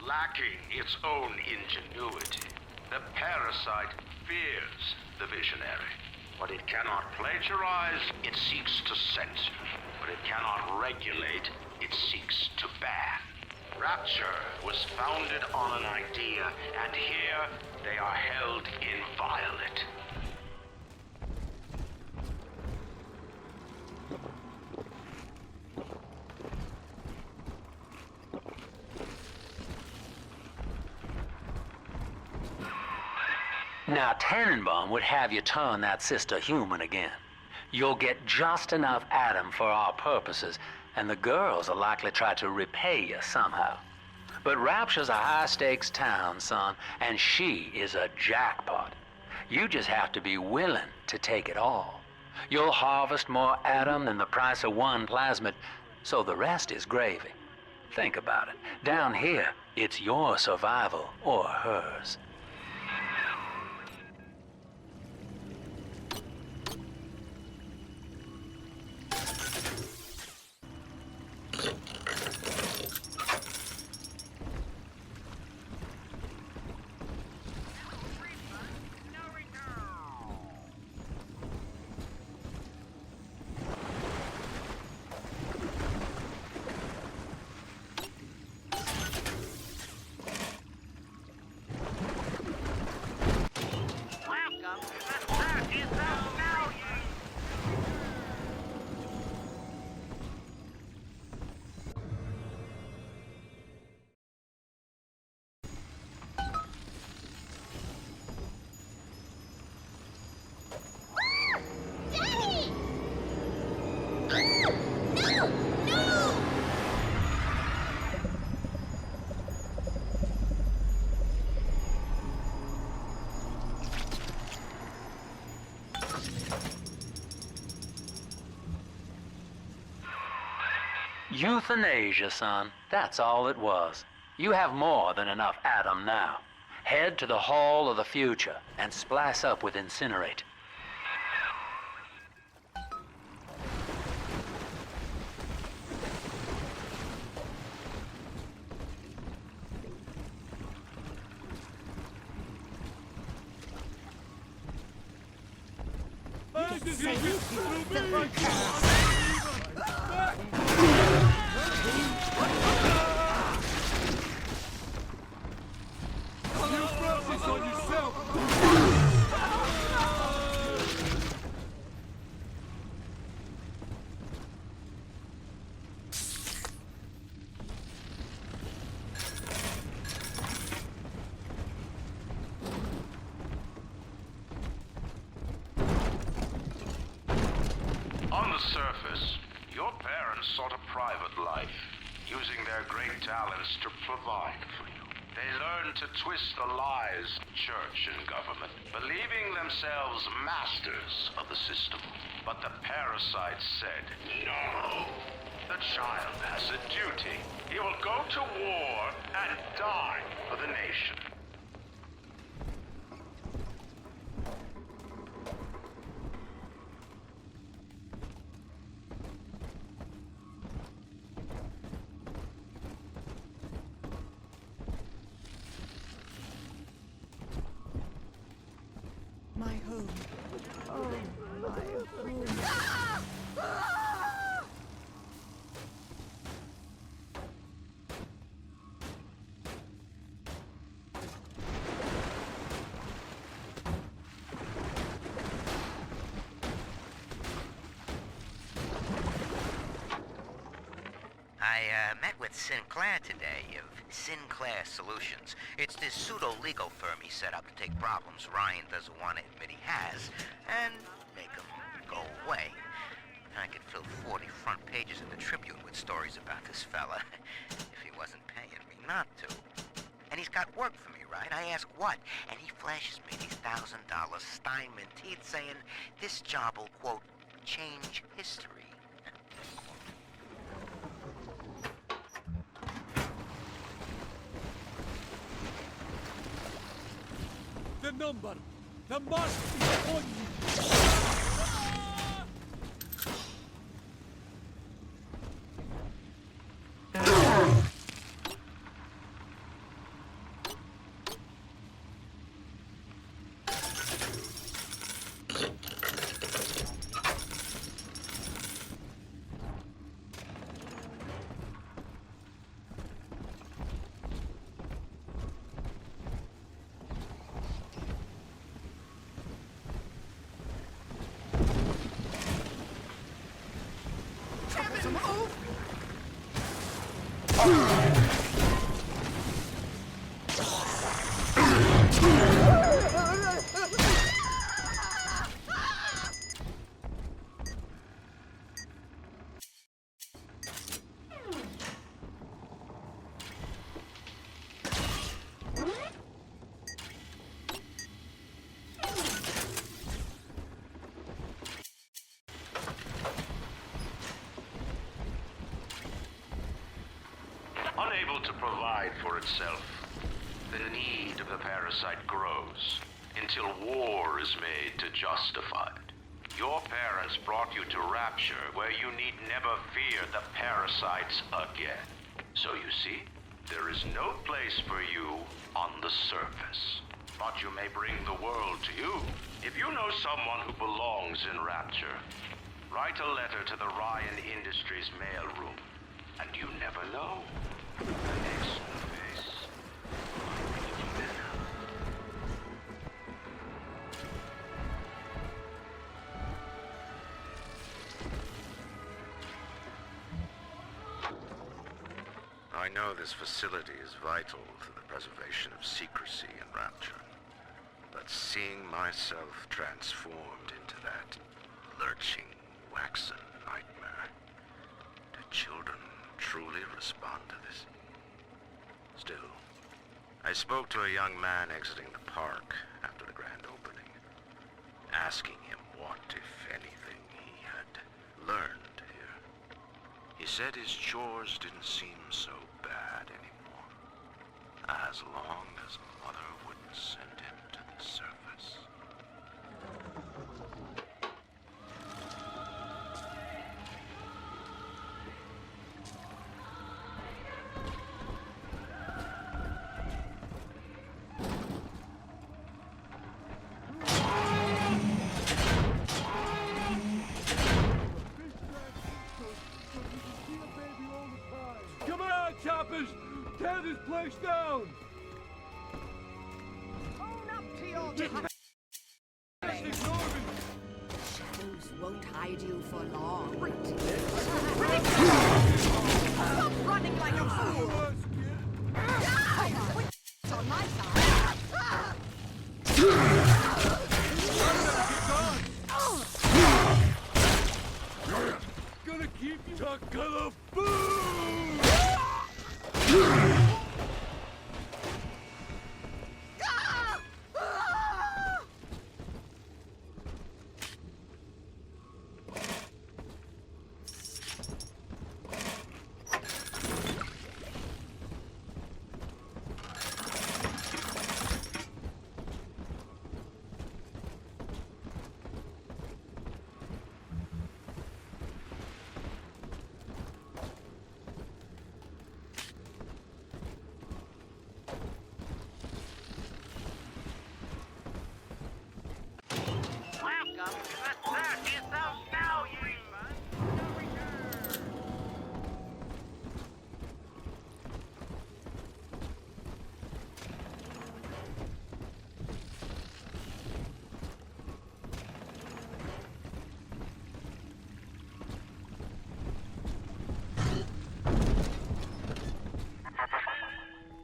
Lacking its own ingenuity, the parasite fears the visionary. What it cannot plagiarize, it seeks to censor. What it cannot regulate, it seeks to ban. Rapture was founded on an idea, and here they are held inviolate. Now, Tannenbaum would have you turn that sister human again. You'll get just enough Adam for our purposes, and the girls will likely try to repay you somehow. But Rapture's a high-stakes town, son, and she is a jackpot. You just have to be willing to take it all. You'll harvest more Adam than the price of one plasmid, so the rest is gravy. Think about it. Down here, it's your survival or hers. Euthanasia, son. That's all it was. You have more than enough Adam now. Head to the Hall of the Future and splice up with Incinerate. On the surface, your parents sought a private life, using their great talents to provide for you. They learned to twist the lies of church and government, believing themselves masters of the system. But the parasite said, no. The child has a duty. He will go to war and die for the nation. My home. Oh, my home. I met with Sinclair today of Sinclair Solutions. It's this pseudo-legal firm he set up to take problems Ryan doesn't want to admit he has and make them go away. I could fill 40 front pages of the Tribune with stories about this fella if he wasn't paying me not to. And he's got work for me, right? I ask what? And he flashes me these $1,000 Steinman teeth saying this job will, quote, change history. The number! The mark is on you! Unable to provide for itself, the need of the parasite grows until war is made to justify it. Your parents brought you to Rapture, where you need never fear the parasites again. So you see, there is no place for you on the surface. But you may bring the world to you. If you know someone who belongs in Rapture, write a letter to the Ryan Industries mailroom, and you never know. The next face might be better. I know this facility is vital to the preservation of secrecy in Rapture, but seeing myself transformed into that lurching, waxen nightmare, do children truly respond to this? Still, I spoke to a young man exiting the park after the grand opening, asking him what, if anything, he had learned here. He said his chores didn't seem so bad anymore, as long as Mother wouldn't send him to the surface. Come on, choppers! Tear this place down! Own up to your Shadows won't hide you for long. Stop running like a fool! On my side. Gonna keep you stuck to the food!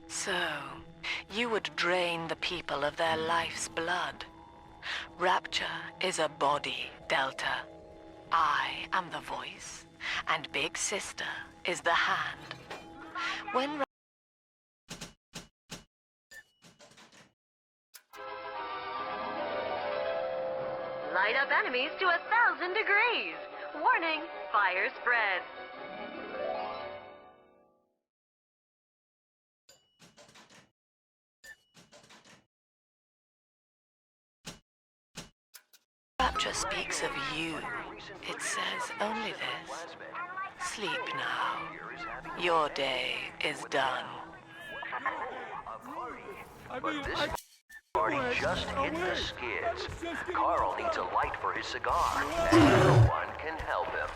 So, you would drain the people of their life's blood. Rapture is a body, Delta. I am the voice, and Big Sister is the hand. When Light up enemies to 1,000 degrees. Warning, fire spreads. Rapture speaks of you, it says only this. Sleep now. Your day is done. But this party just hit the skids. Carl needs a light for his cigar, and no one can help him.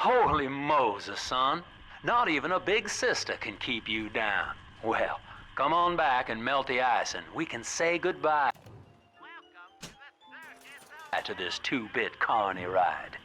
Holy Moses, son. Not even a big sister can keep you down. Well, come on back and melt the ice and we can say goodbye. to this two-bit carny ride.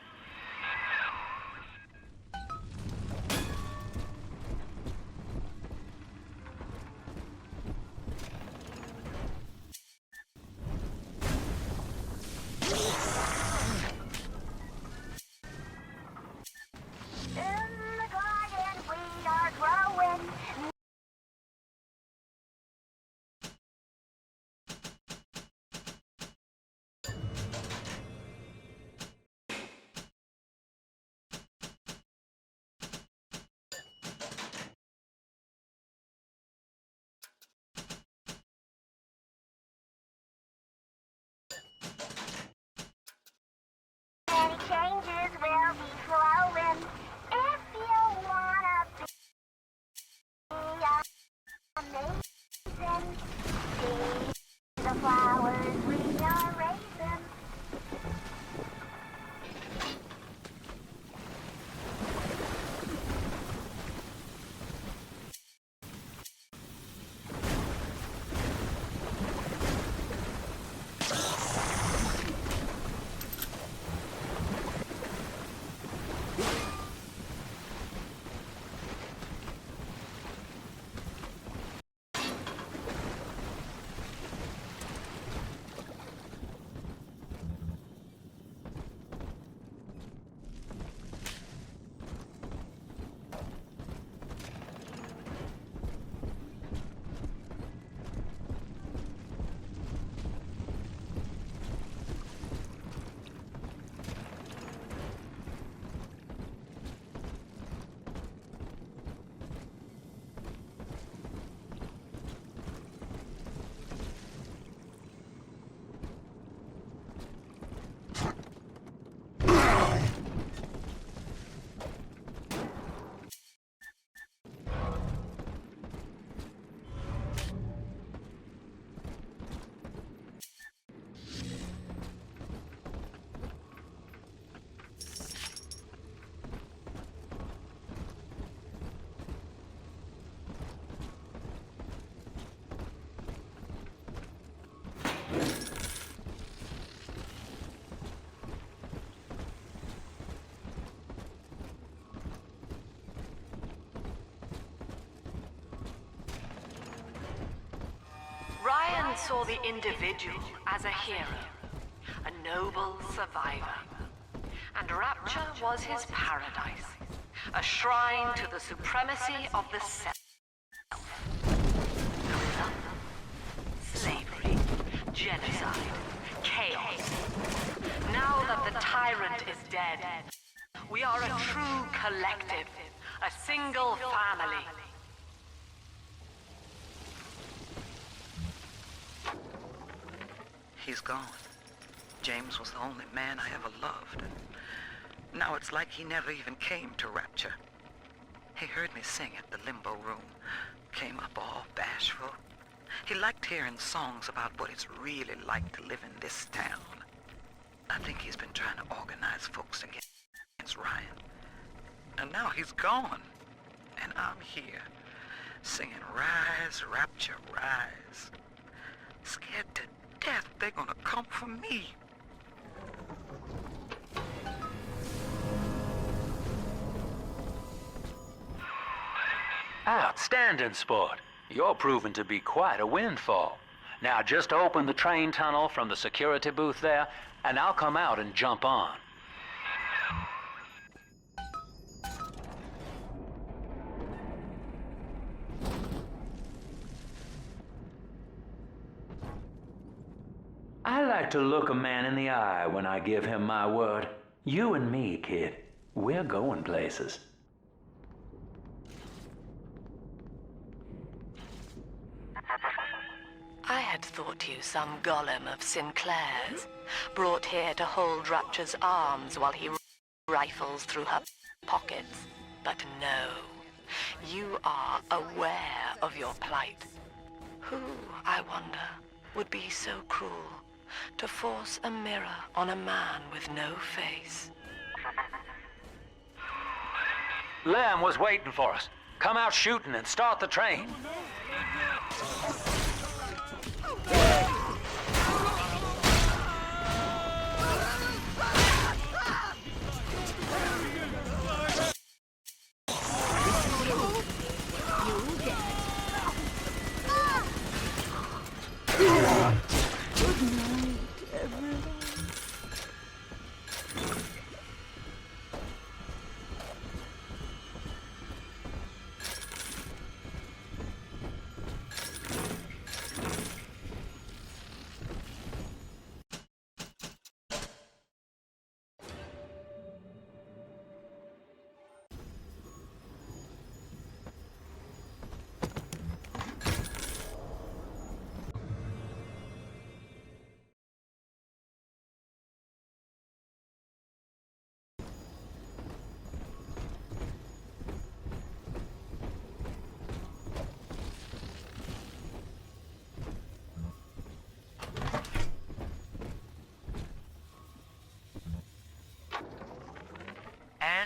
Any changes will be flowing. If you wanna be amazing, see the flowers we are raising. Ryan saw the individual as a hero, a noble survivor. And Rapture was his paradise, a shrine to the supremacy of the self. The result? Slavery, genocide, chaos. Now that the tyrant is dead, we are a true collective, a single family. He's gone. James was the only man I ever loved. And now it's like he never even came to Rapture. He heard me sing at the Limbo Room. Came up all bashful. He liked hearing songs about what it's really like to live in this town. I think he's been trying to organize folks against Ryan. And now he's gone. And I'm here, singing Rise, Rapture, Rise. Scared to death they're gonna come for me. Outstanding, sport. You're proving to be quite a windfall. Now just open the train tunnel from the security booth there, and I'll come out and jump on. I like to look a man in the eye when I give him my word. You and me, kid, we're going places. I had thought you some golem of Sinclair's, brought here to hold Rapture's arms while he rifles through her pockets. But no, you are aware of your plight. Who, I wonder, would be so cruel to force a mirror on a man with no face? Lamb was waiting for us. Come out shooting and start the train.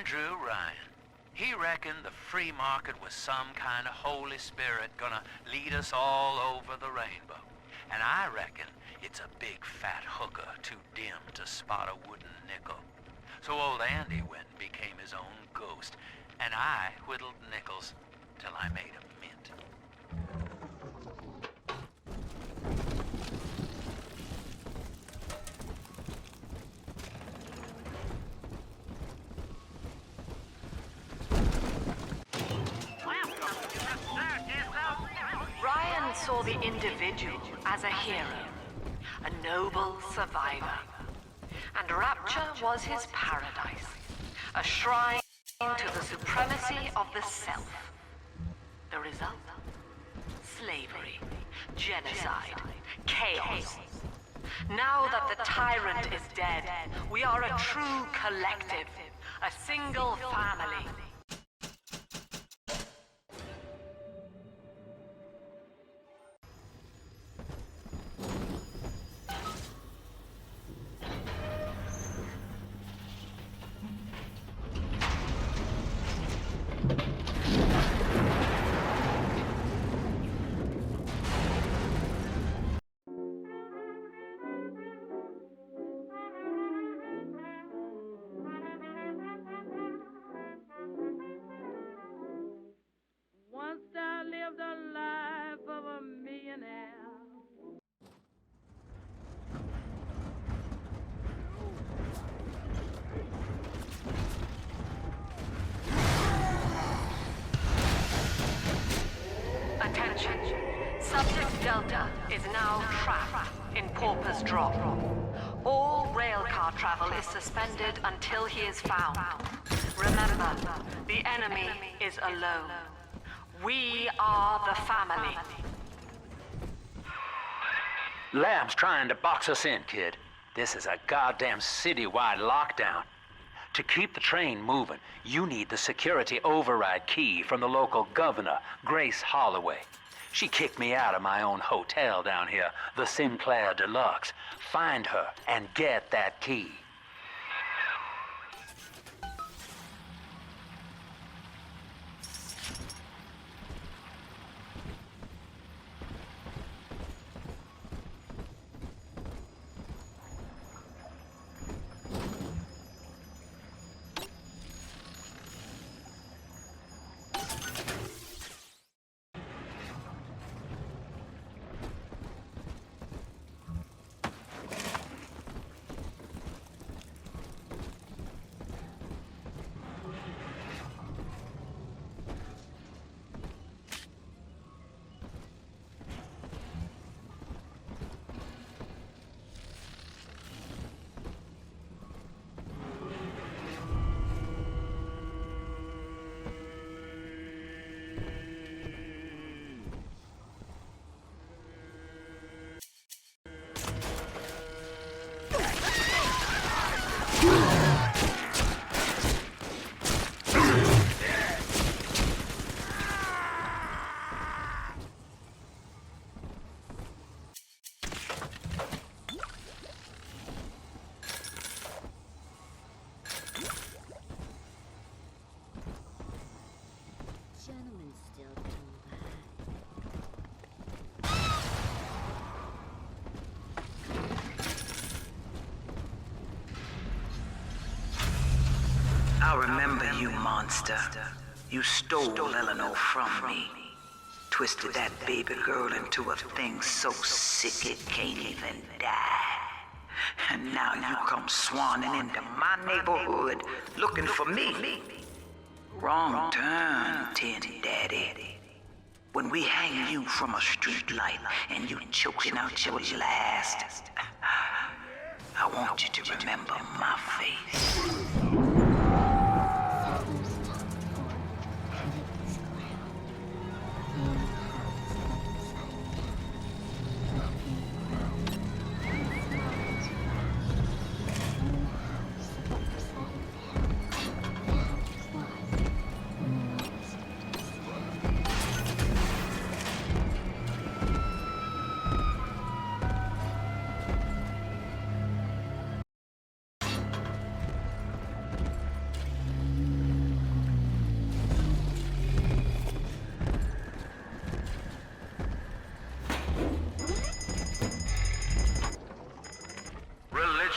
Andrew Ryan. He reckoned the free market was some kind of Holy Spirit gonna lead us all over the rainbow. And I reckon it's a big fat hooker too dim to spot a wooden nickel. So old Andy went and became his own ghost, and I whittled nickels till I made a mint. Ryan saw the individual as a hero, a noble survivor. And Rapture was his paradise, a shrine to the supremacy of the self. The result? Slavery, genocide, chaos. Now that the tyrant is dead, we are a true collective, a single family. Once I lived a life of a millionaire. Attention. Subject Delta is now trapped in Pauper's Drop. All railcar travel is suspended until he is found. Remember, the enemy is alone. We are the family. Lamb's trying to box us in, kid. This is a goddamn citywide lockdown. To keep the train moving, you need the security override key from the local governor, Grace Holloway. She kicked me out of my own hotel down here, the Sinclair Deluxe. Find her and get that key. Gentlemen still come I remember you, monster. You stole Eleanor from me. Twisted that baby girl into a thing so sick it can't even die. And now you come swanning into my neighborhood looking for me. Wrong turn, Tin Daddy. When we hang you from a street light and you choking out your last, I want you to remember my face.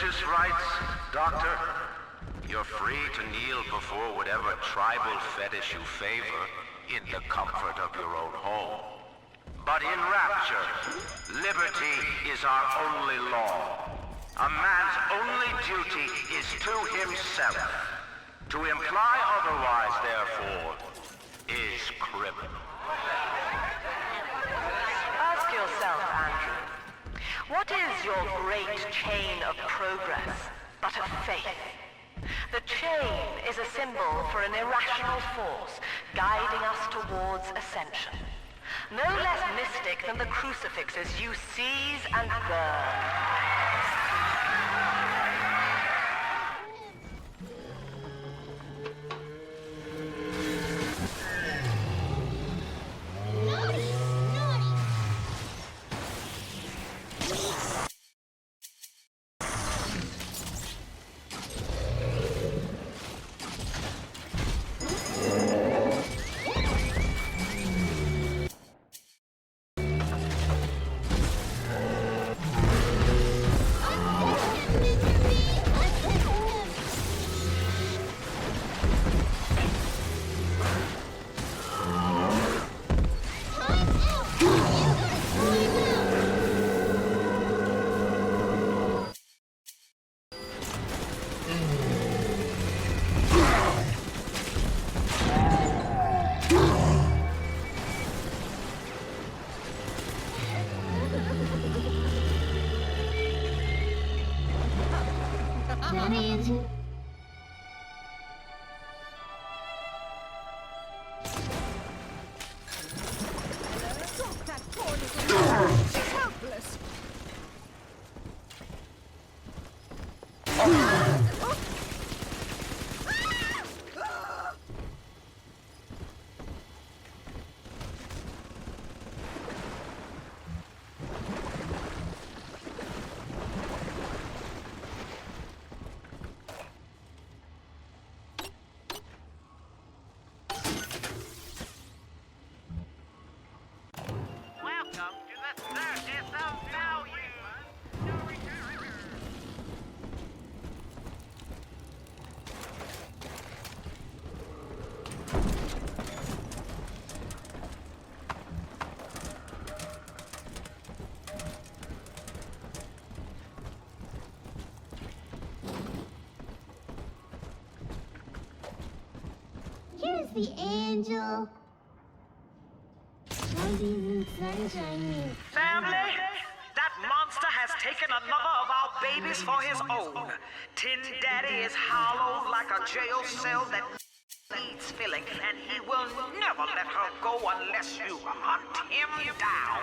religious rites, Doctor, you're free to kneel before whatever tribal fetish you favor in the comfort of your own home. But in Rapture, liberty is our only law. A man's only duty is to himself. To imply otherwise, therefore, is criminal. Ask yourself, Andrew, what is your great chain of progress but of faith? The chain is a symbol for an irrational force guiding us towards ascension. No less mystic than the crucifixes you seize and burn. Here's the angel. Sunshine. Family, that monster has taken another of our babies for his own. Tin Daddy is hollow like a jail cell that needs filling, and he will never let her go unless you hunt him down.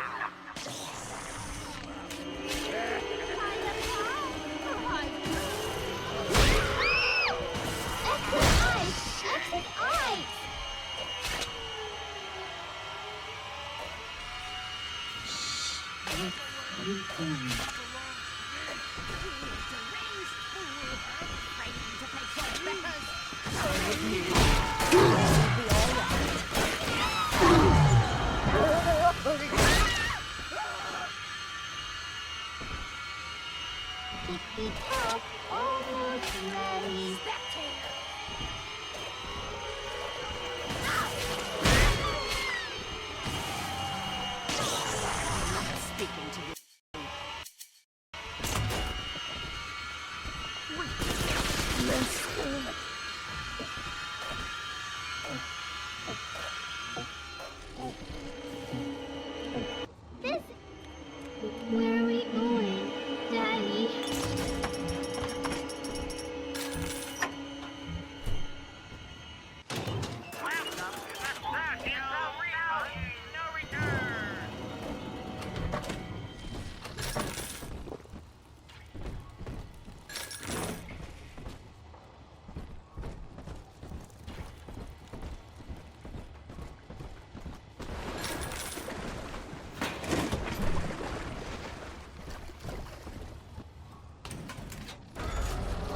Where are we going, Daddy?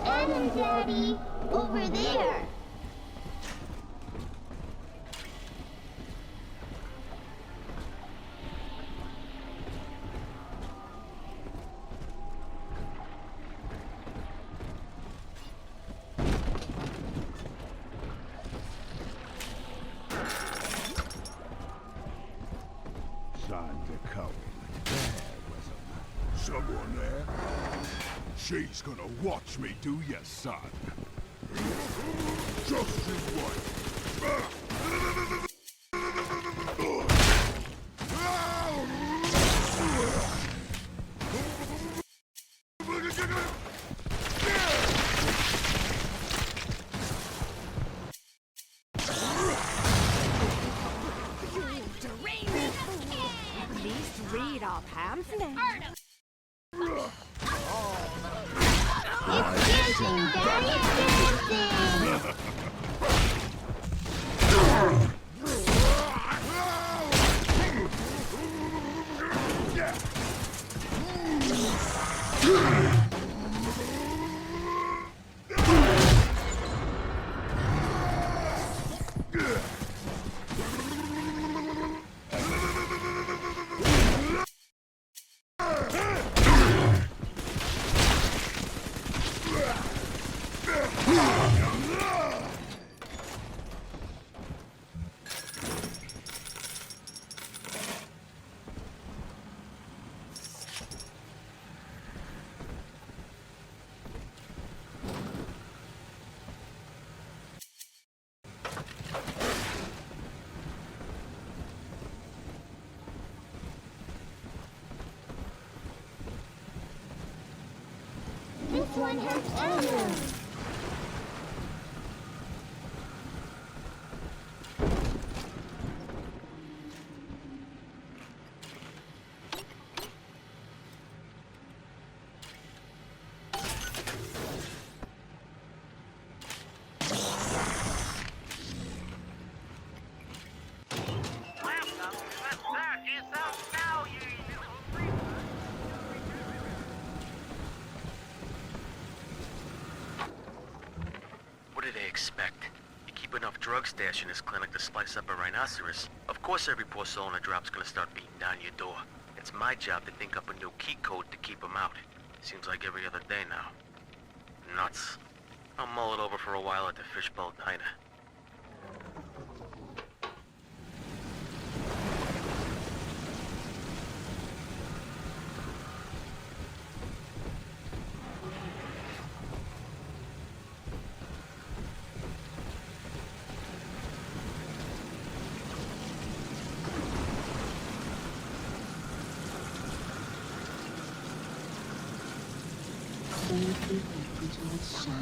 Adam, Daddy, over there. She's gonna watch me do ya, son. Just you wait. At least read our pamphlet. It's dancing, Daddy, it's dancing! This one has emeralds. What do they expect? You keep enough drug stash in this clinic to slice up a rhinoceros. Of course every poor soul in the drop's gonna start beating down your door. It's my job to think up a new key code to keep them out. Seems like every other day now. Nuts. I'll mull it over for a while at the Fishbowl Diner.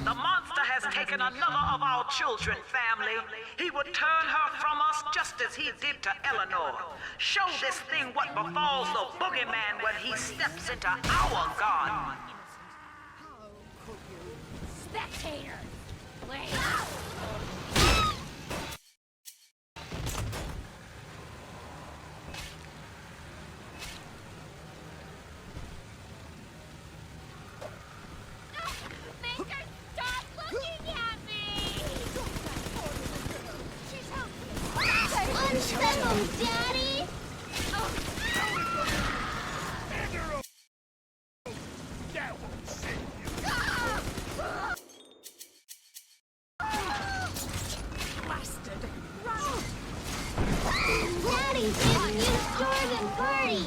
The monster has taken another of our children, family. He would turn her from us just as he did to Eleanor. Show this thing what befalls the boogeyman when he steps into our garden. Spectator! Wait! Unsettle, Daddy! That won't save you. Blasted! Daddy's giving you the stores and party!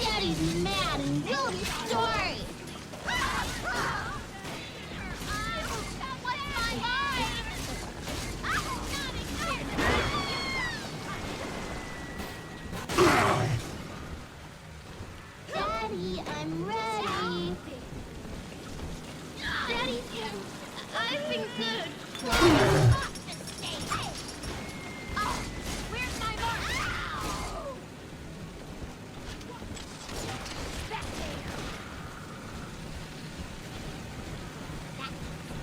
Daddy's mad and will be sorry! Daddy, I'm ready. Daddy, I think good. Where's my mark?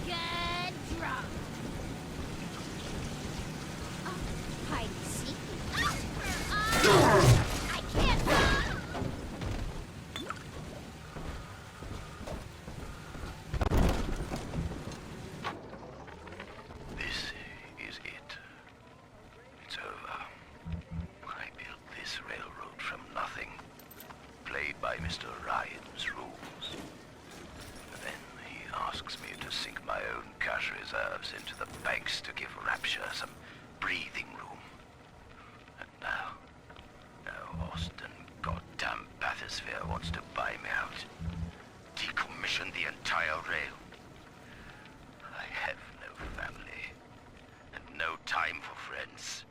Good drunk. Hide and seek. I can't run. This is it. It's over. I built this railroad from nothing. Played by Mr. Ryan's rules. Then he asks me to sink my own cash reserves into the banks to give Rapture some breathing room. And now Austin goddamn Bathysphere wants to buy me out. decommission the entire rail. I have no family, and no time for friends.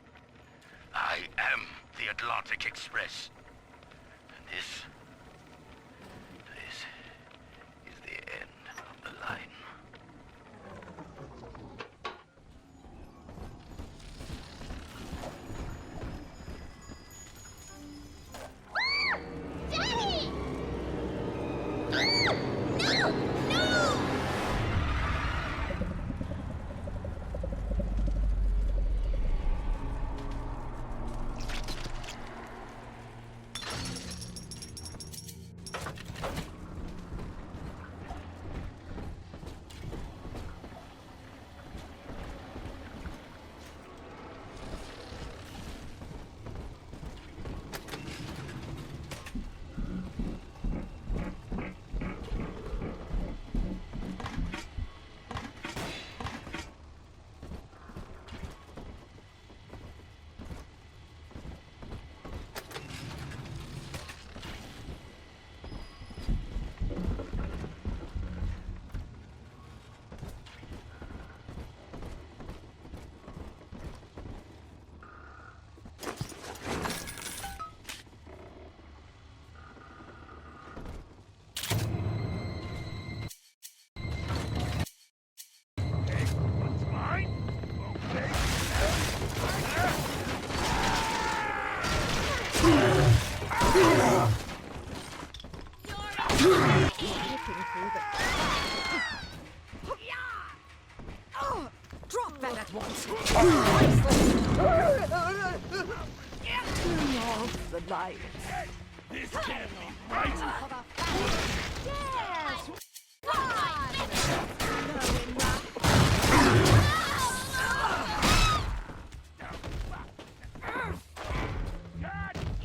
I am the Atlantic Express. And this is the end of the line. Daddy! No! No! Drop that at once. Turn off the lights. This can't be right.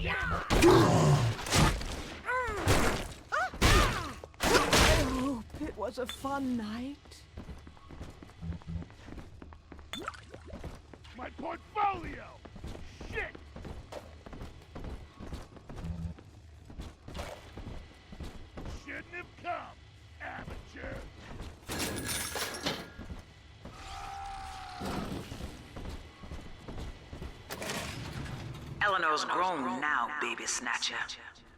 Yes! I hope it was a fun night. My portfolio! Shit! Shouldn't have come, amateur. Eleanor's grown now, baby snatcher.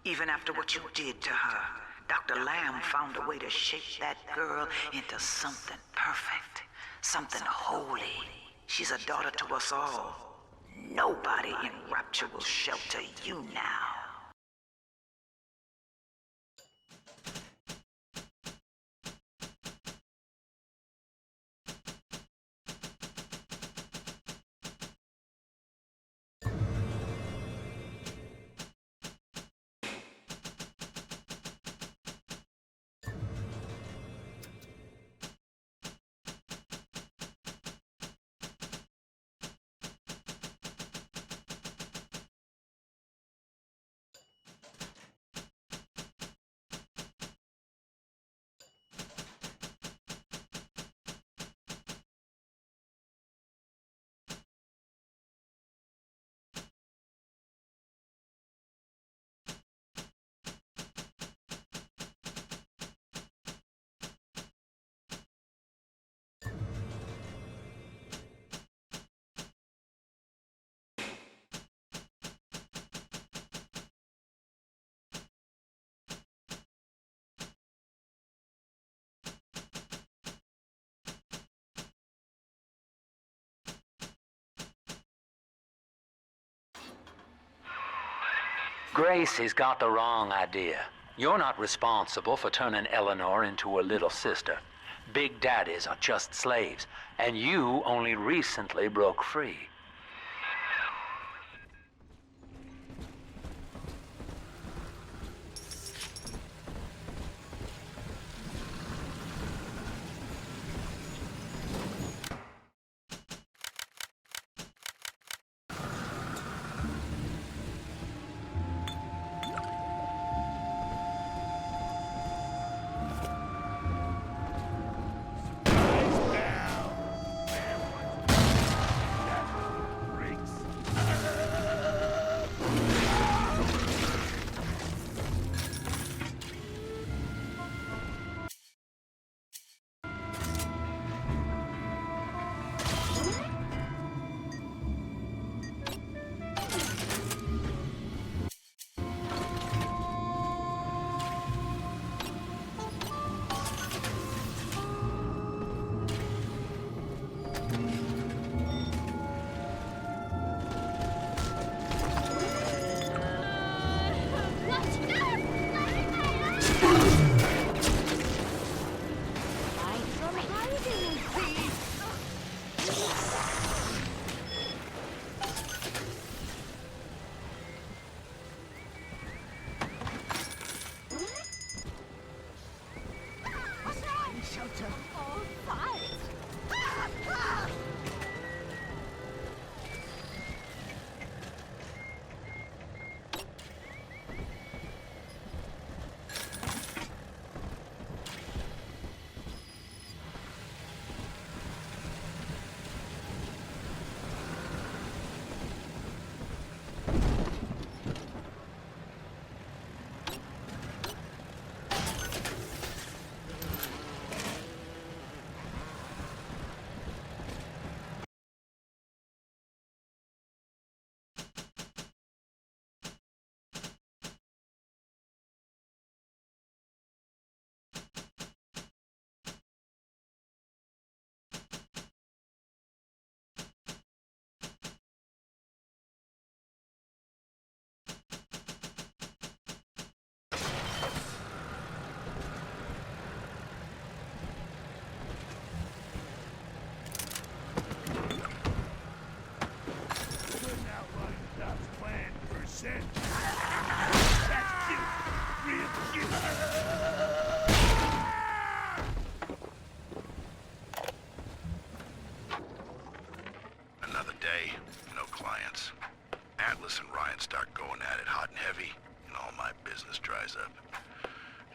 Even after what you did to her, Dr. Lamb found a way to shape that girl into something perfect, something holy. She's a daughter to us all. Nobody in Rapture will shelter you now. Gracie's got the wrong idea. You're not responsible for turning Eleanor into a little sister. Big daddies are just slaves, and you only recently broke free. Another day, no clients. Atlas and Ryan start going at it hot and heavy, and all my business dries up.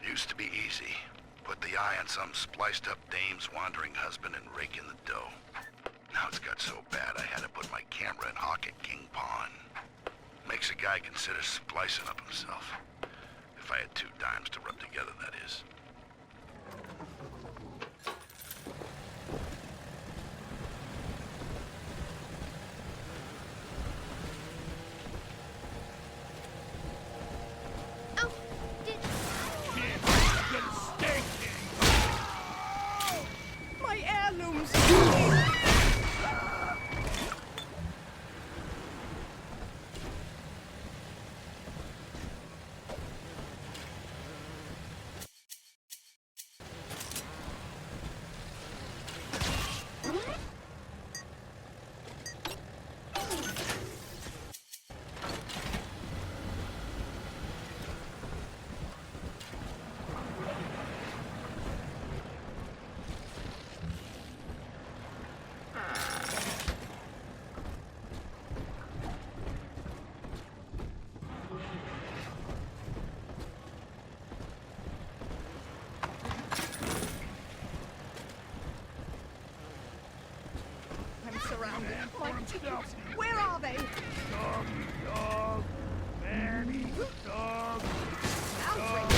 It used to be easy. Put the eye on some spliced-up dame's wandering husband and rake in the dough. Now it's got so bad I had to put my camera and hawk at King Pawn. Makes a guy consider splicing up himself. If I had 2 dimes to rub together, that is. My heirlooms! Surrounded. My tickets. Where are they? Dog, dog, Manny, dog, dog.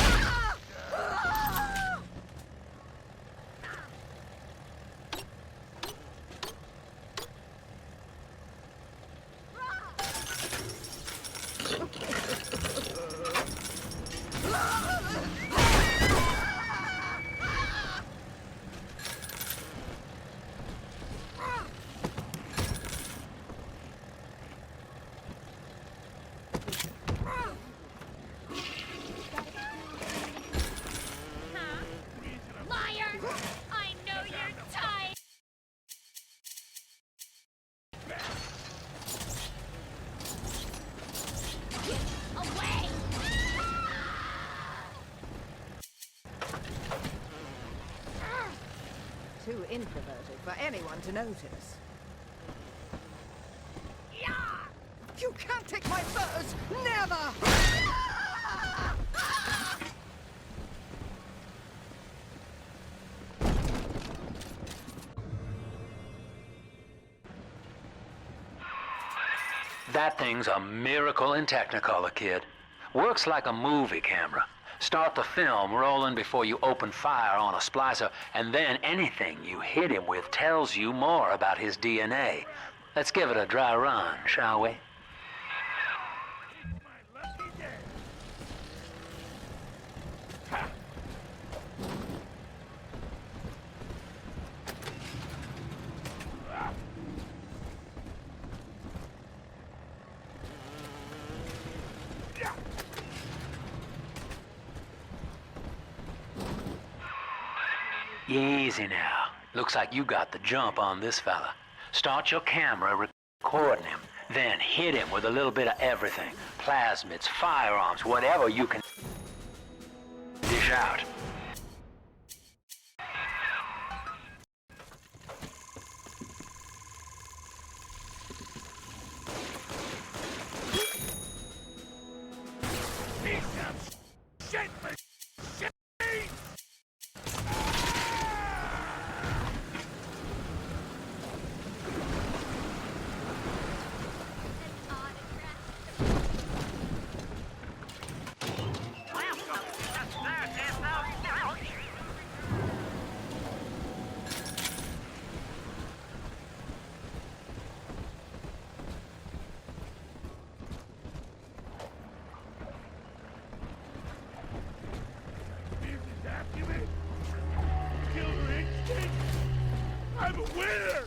Too introverted for anyone to notice. You can't take my furs! Never! That thing's a miracle in Technicolor, kid. Works like a movie camera. Start the film rolling before you open fire on a splicer, and then anything you hit him with tells you more about his DNA. Let's give it a dry run, shall we? Easy now. Looks like you got the jump on this fella. Start your camera recording him, then hit him with a little bit of everything. Plasmids, firearms, whatever you can dish out. Shit! Shit! I'm a winner!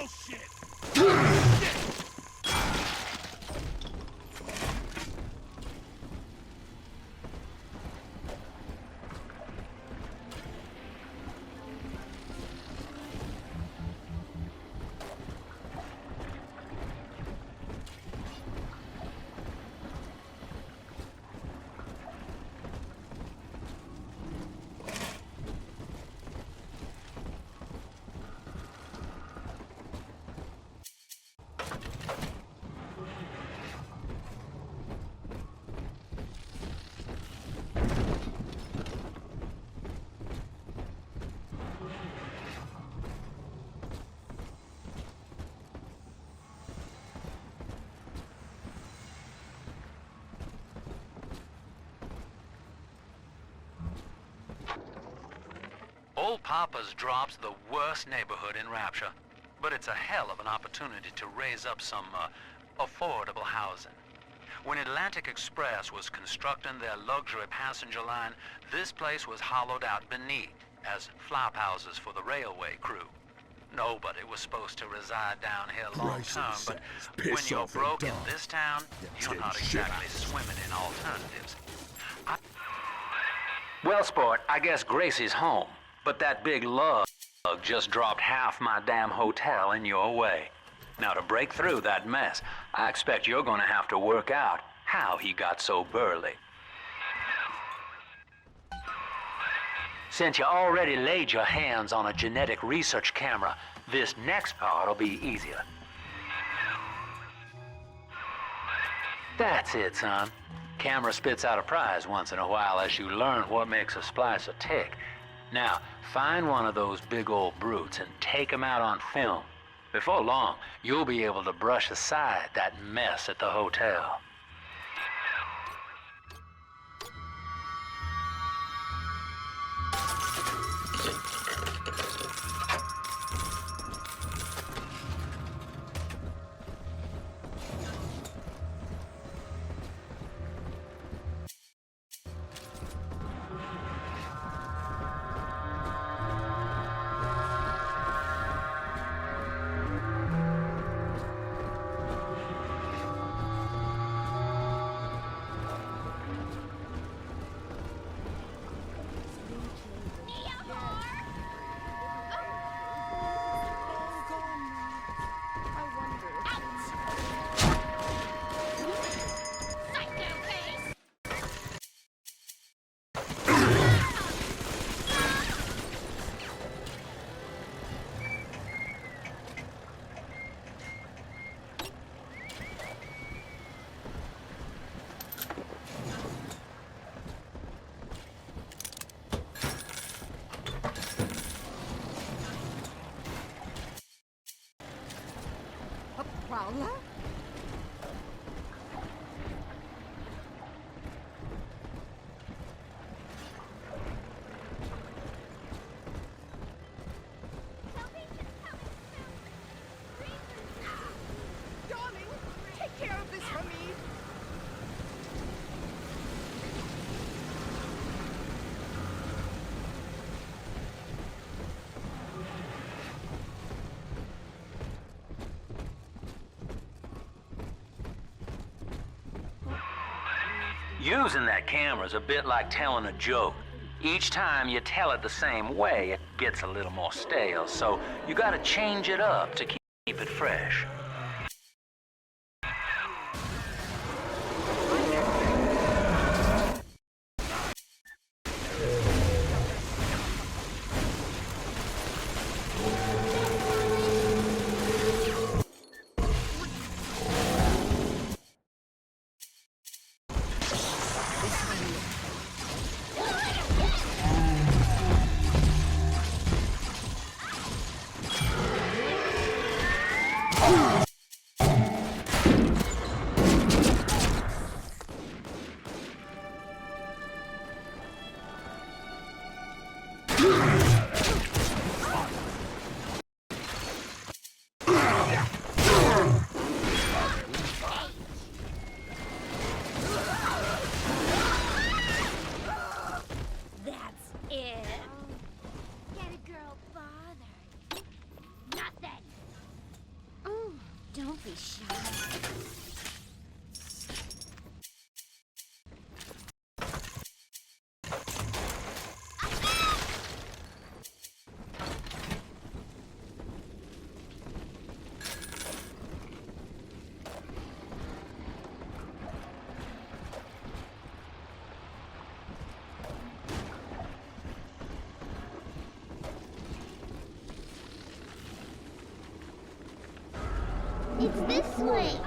Bullshit! Old Papa's Drop's the worst neighborhood in Rapture, but it's a hell of an opportunity to raise up some affordable housing. When Atlantic Express was constructing their luxury passenger line, this place was hollowed out beneath as flop houses for the railway crew. Nobody was supposed to reside down here long term, but when you're broke in this town, you're not exactly swimming in alternatives. Well, sport, I guess Gracie's home. But that big lug just dropped half my damn hotel in your way. Now, to break through that mess, I expect you're gonna have to work out how he got so burly. Since you already laid your hands on a genetic research camera, this next part will be easier. That's it, son. Camera spits out a prize once in a while as you learn what makes a splicer tick. Now, find one of those big old brutes and take them out on film. Before long, you'll be able to brush aside that mess at the hotel. Using that camera is a bit like telling a joke. Each time you tell it the same way, it gets a little more stale, so you gotta change it up to keep it fresh. Don't be shy. It's this way.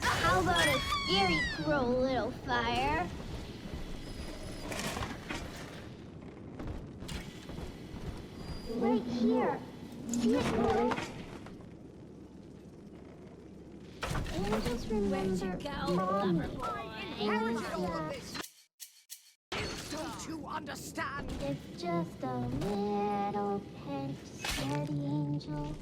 How about a scary crow, little fire? Right here. See it, boy? And just remember, where'd you go, lover boy? Inherited all of this. Don't you understand? It's just a little pet scaredy angel.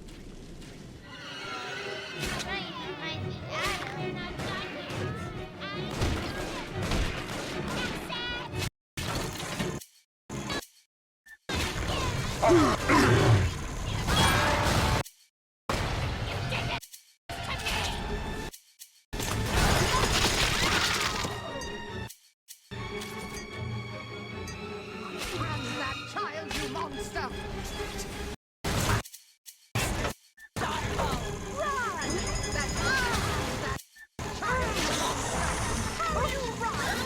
And that child, you monster! Run! That child, you monster! How you run?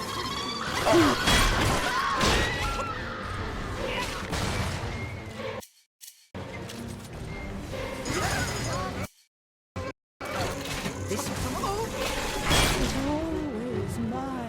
This home is always mine.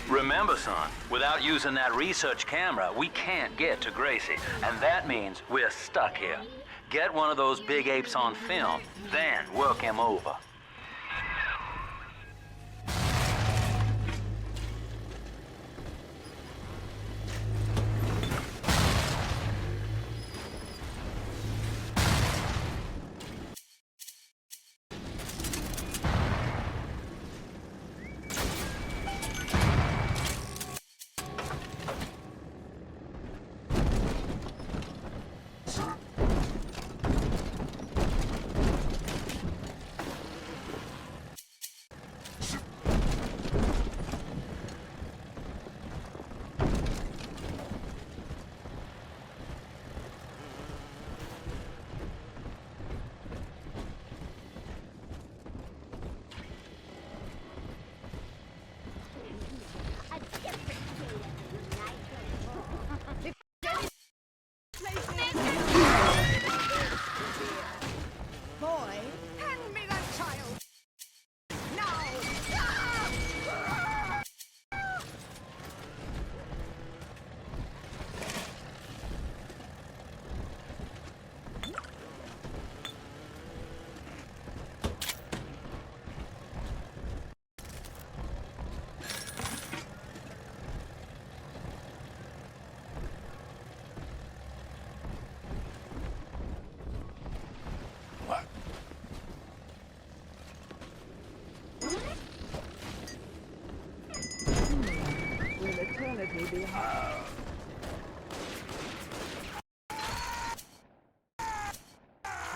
Remember, son, without using that research camera, we can't get to Gracie, and that means we're stuck here. Get one of those big apes on film, then work him over.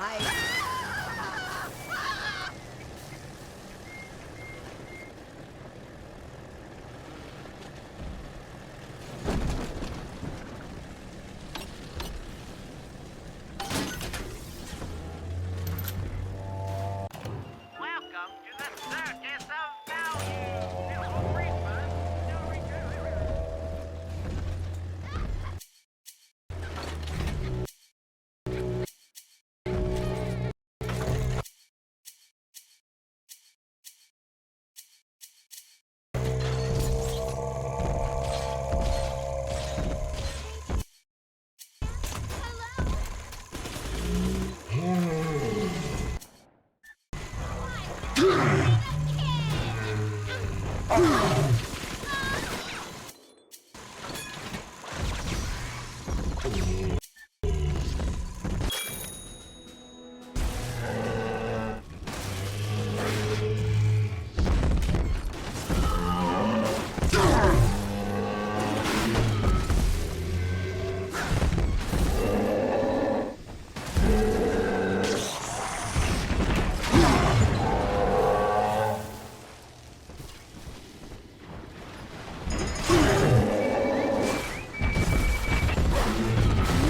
Welcome to the circus of value.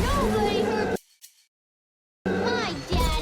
Nobody hurt my daddy.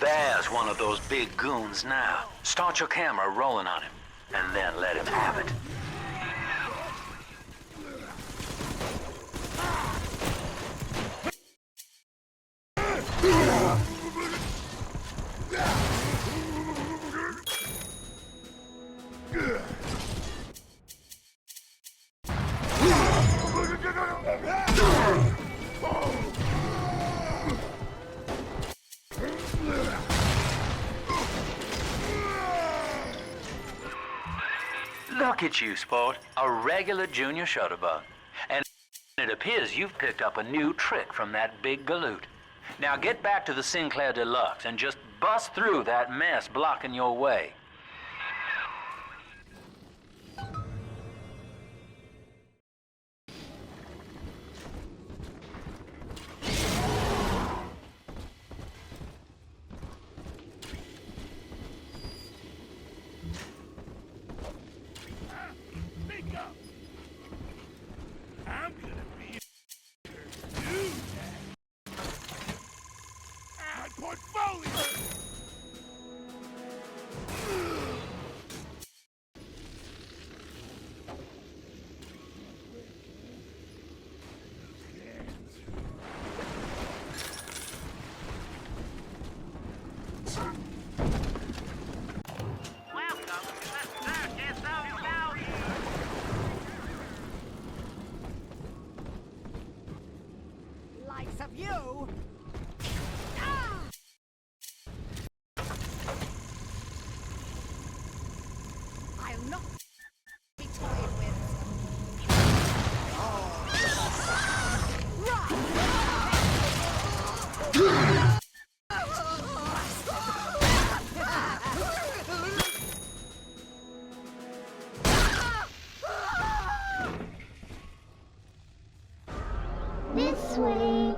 There's one of those big goons now. Start your camera rolling on him, and then let him have it. Look at you, sport. A regular junior shutterbug. And it appears you've picked up a new trick from that big galoot. Now get back to the Sinclair Deluxe and just bust through that mess blocking your way. I'm gonna be you. My portfolio. Likes of you. I'll not be toyed with. This way.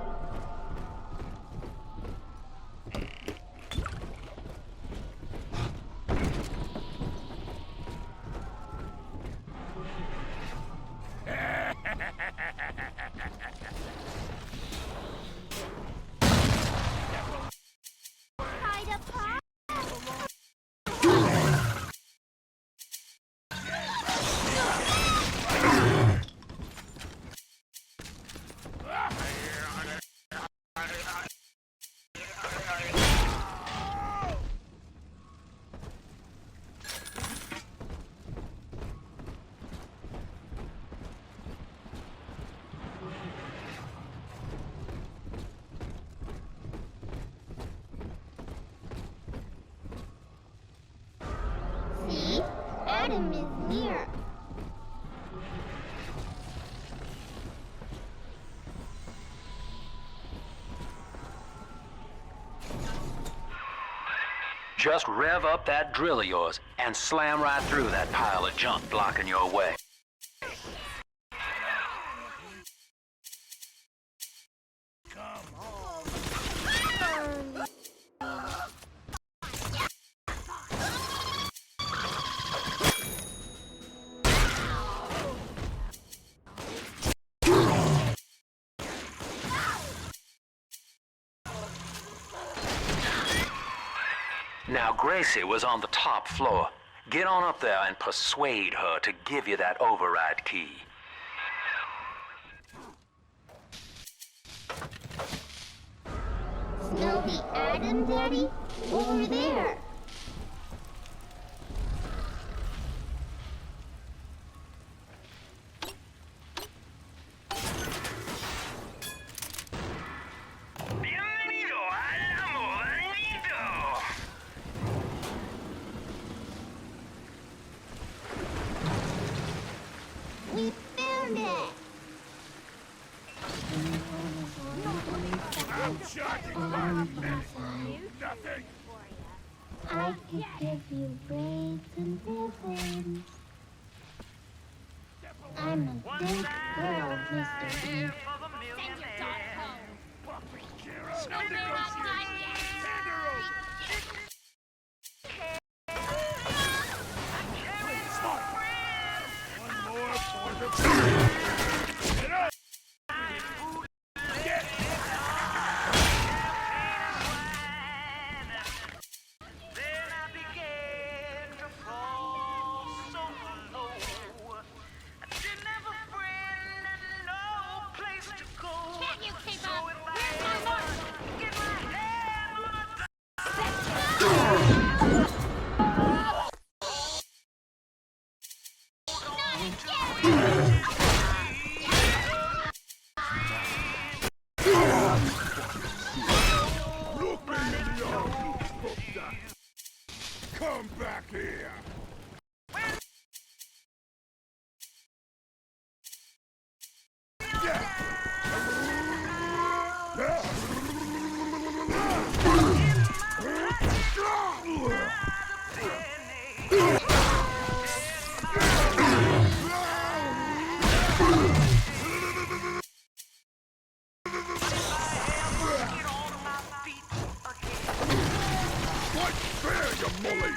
Just rev up that drill of yours and slam right through that pile of junk blocking your way. Now, Gracie was on the top floor. Get on up there and persuade her to give you that override key. Smell the atom, Daddy? Over there. We found it! Nothing. I could give you braids and ribbons. I'm a big girl, Mr. Bean. One more for the team. Get up! Can you keep up? Where's my mark? Look me in the eye, you fucker. Come back here. What's fair, you mully?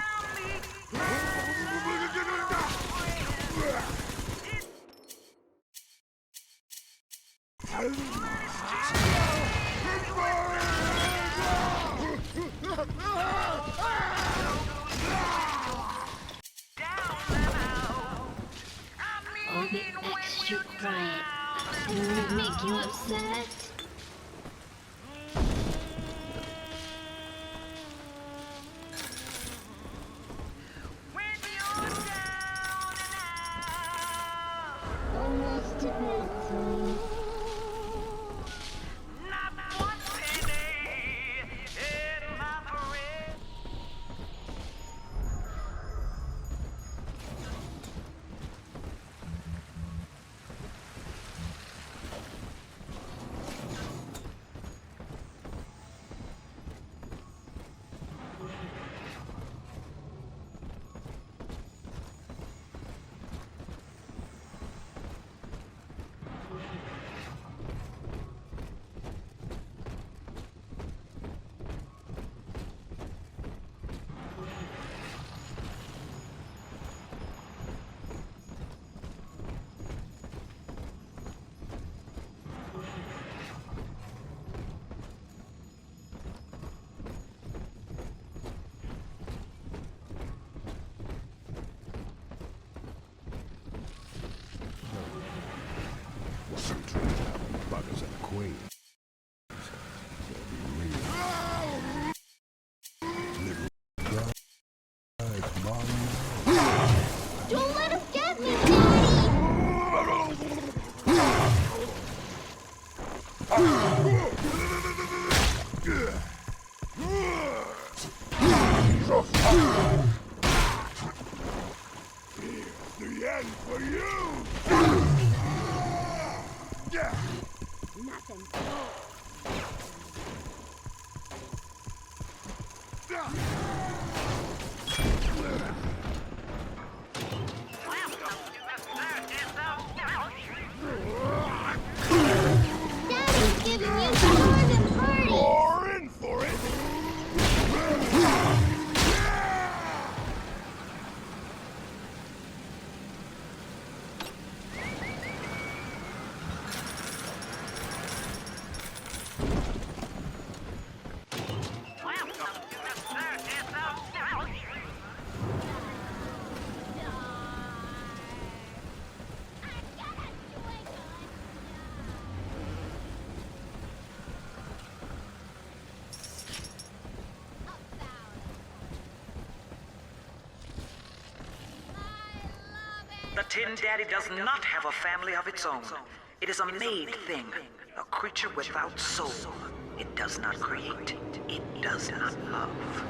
I'll be extra quiet. I won't make you upset. Almost to bedtime. Buggers and the Queen. Don't let him get me, Daddy! Here's the end for you! Nothing. Tin Daddy does not have a family of its own. It is a made thing, a creature without soul. It does not create. It does not love.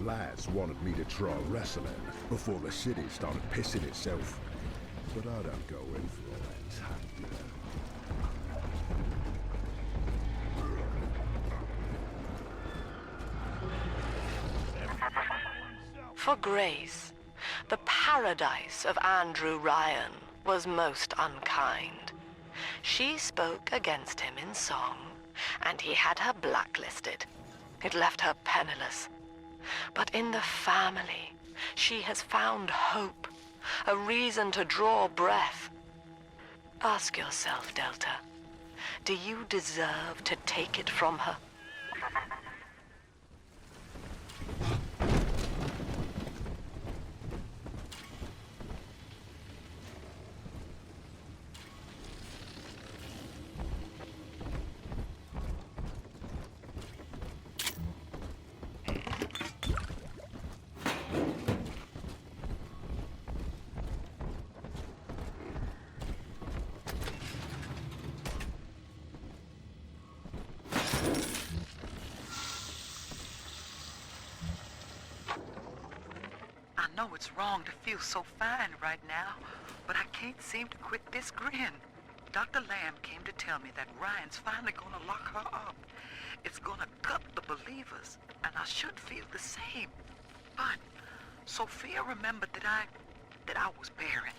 Lads wanted me to try wrestling before the city started pissing itself. But I don't go in for all that tactic. For Grace, the paradise of Andrew Ryan was most unkind. She spoke against him in song, and he had her blacklisted. It left her penniless. But in the family, she has found hope, a reason to draw breath. Ask yourself, Delta, do you deserve to take it from her? I know it's wrong to feel so fine right now, but I can't seem to quit this grin. Dr. Lamb came to tell me that Ryan's finally gonna lock her up. It's gonna gut the believers, and I should feel the same. But Sophia remembered that I was barren,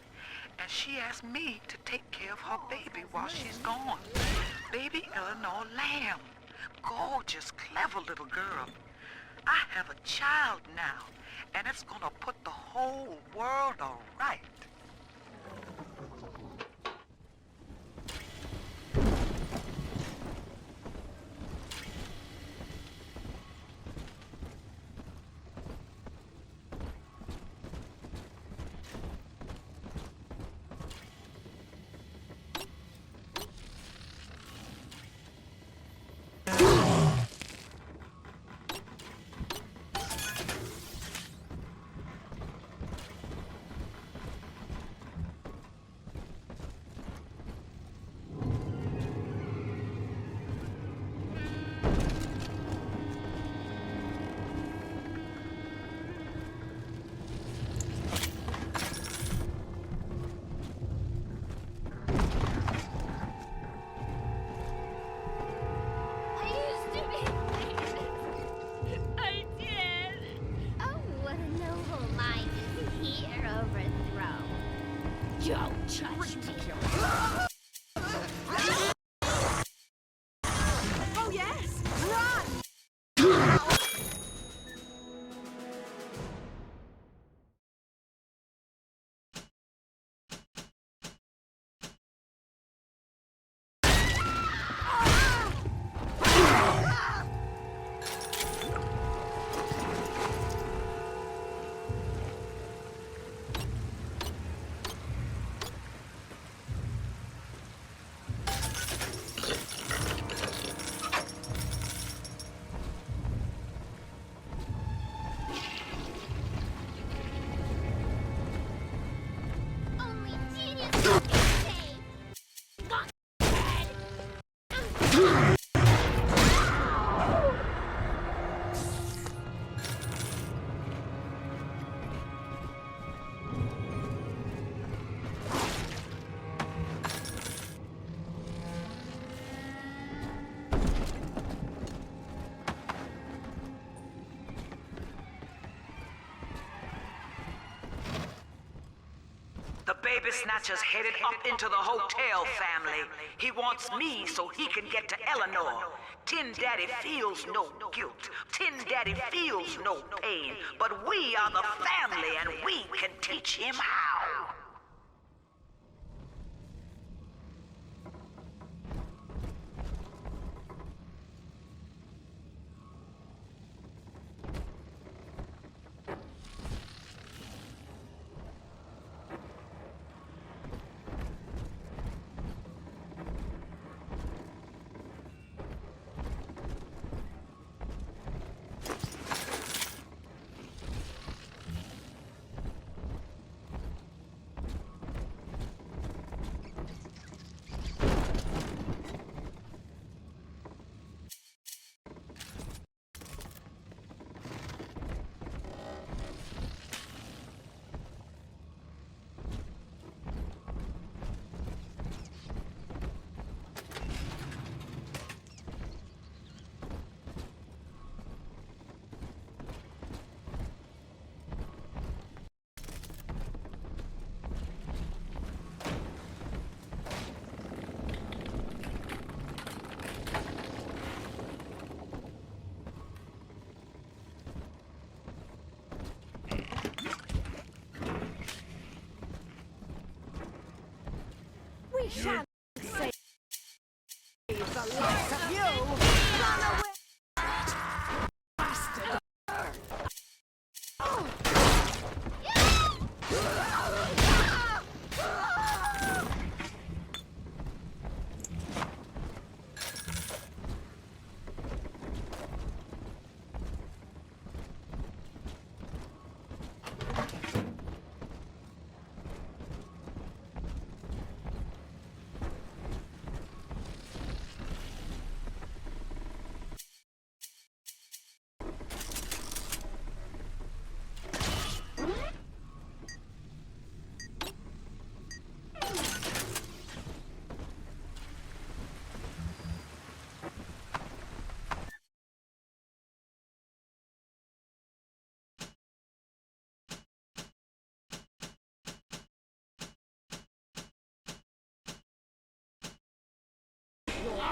and she asked me to take care of her baby while she's gone. Baby Eleanor Lamb. Gorgeous, clever little girl. I have a child now, and it's gonna put the whole world all right. Don't touch me. Oh yes! Run! Only genius can say. The baby snatcher's headed up into the hotel, family. He wants me so he can get to Eleanor. Tin Daddy feels no guilt. Tin Daddy feels no pain. But we are the family and we can teach him how. We shall save the likes of you! Run away! Bastard!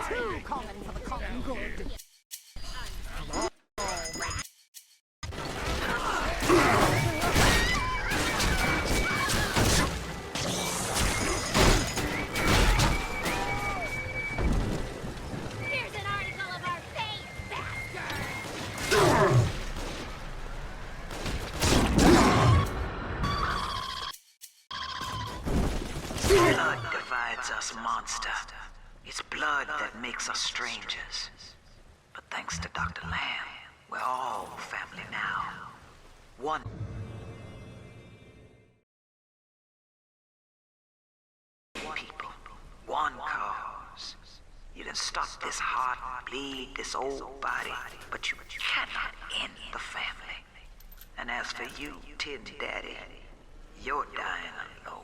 Too common for the common good. Here's an article of our fate, bastard! Blood divides us, monster. It's blood that makes us strangers. But thanks to Dr. Lamb, we're all family now. One people, one cause. You can stop this heart bleed, this old body, but you cannot end the family. And as for you, Tin Daddy, you're dying alone.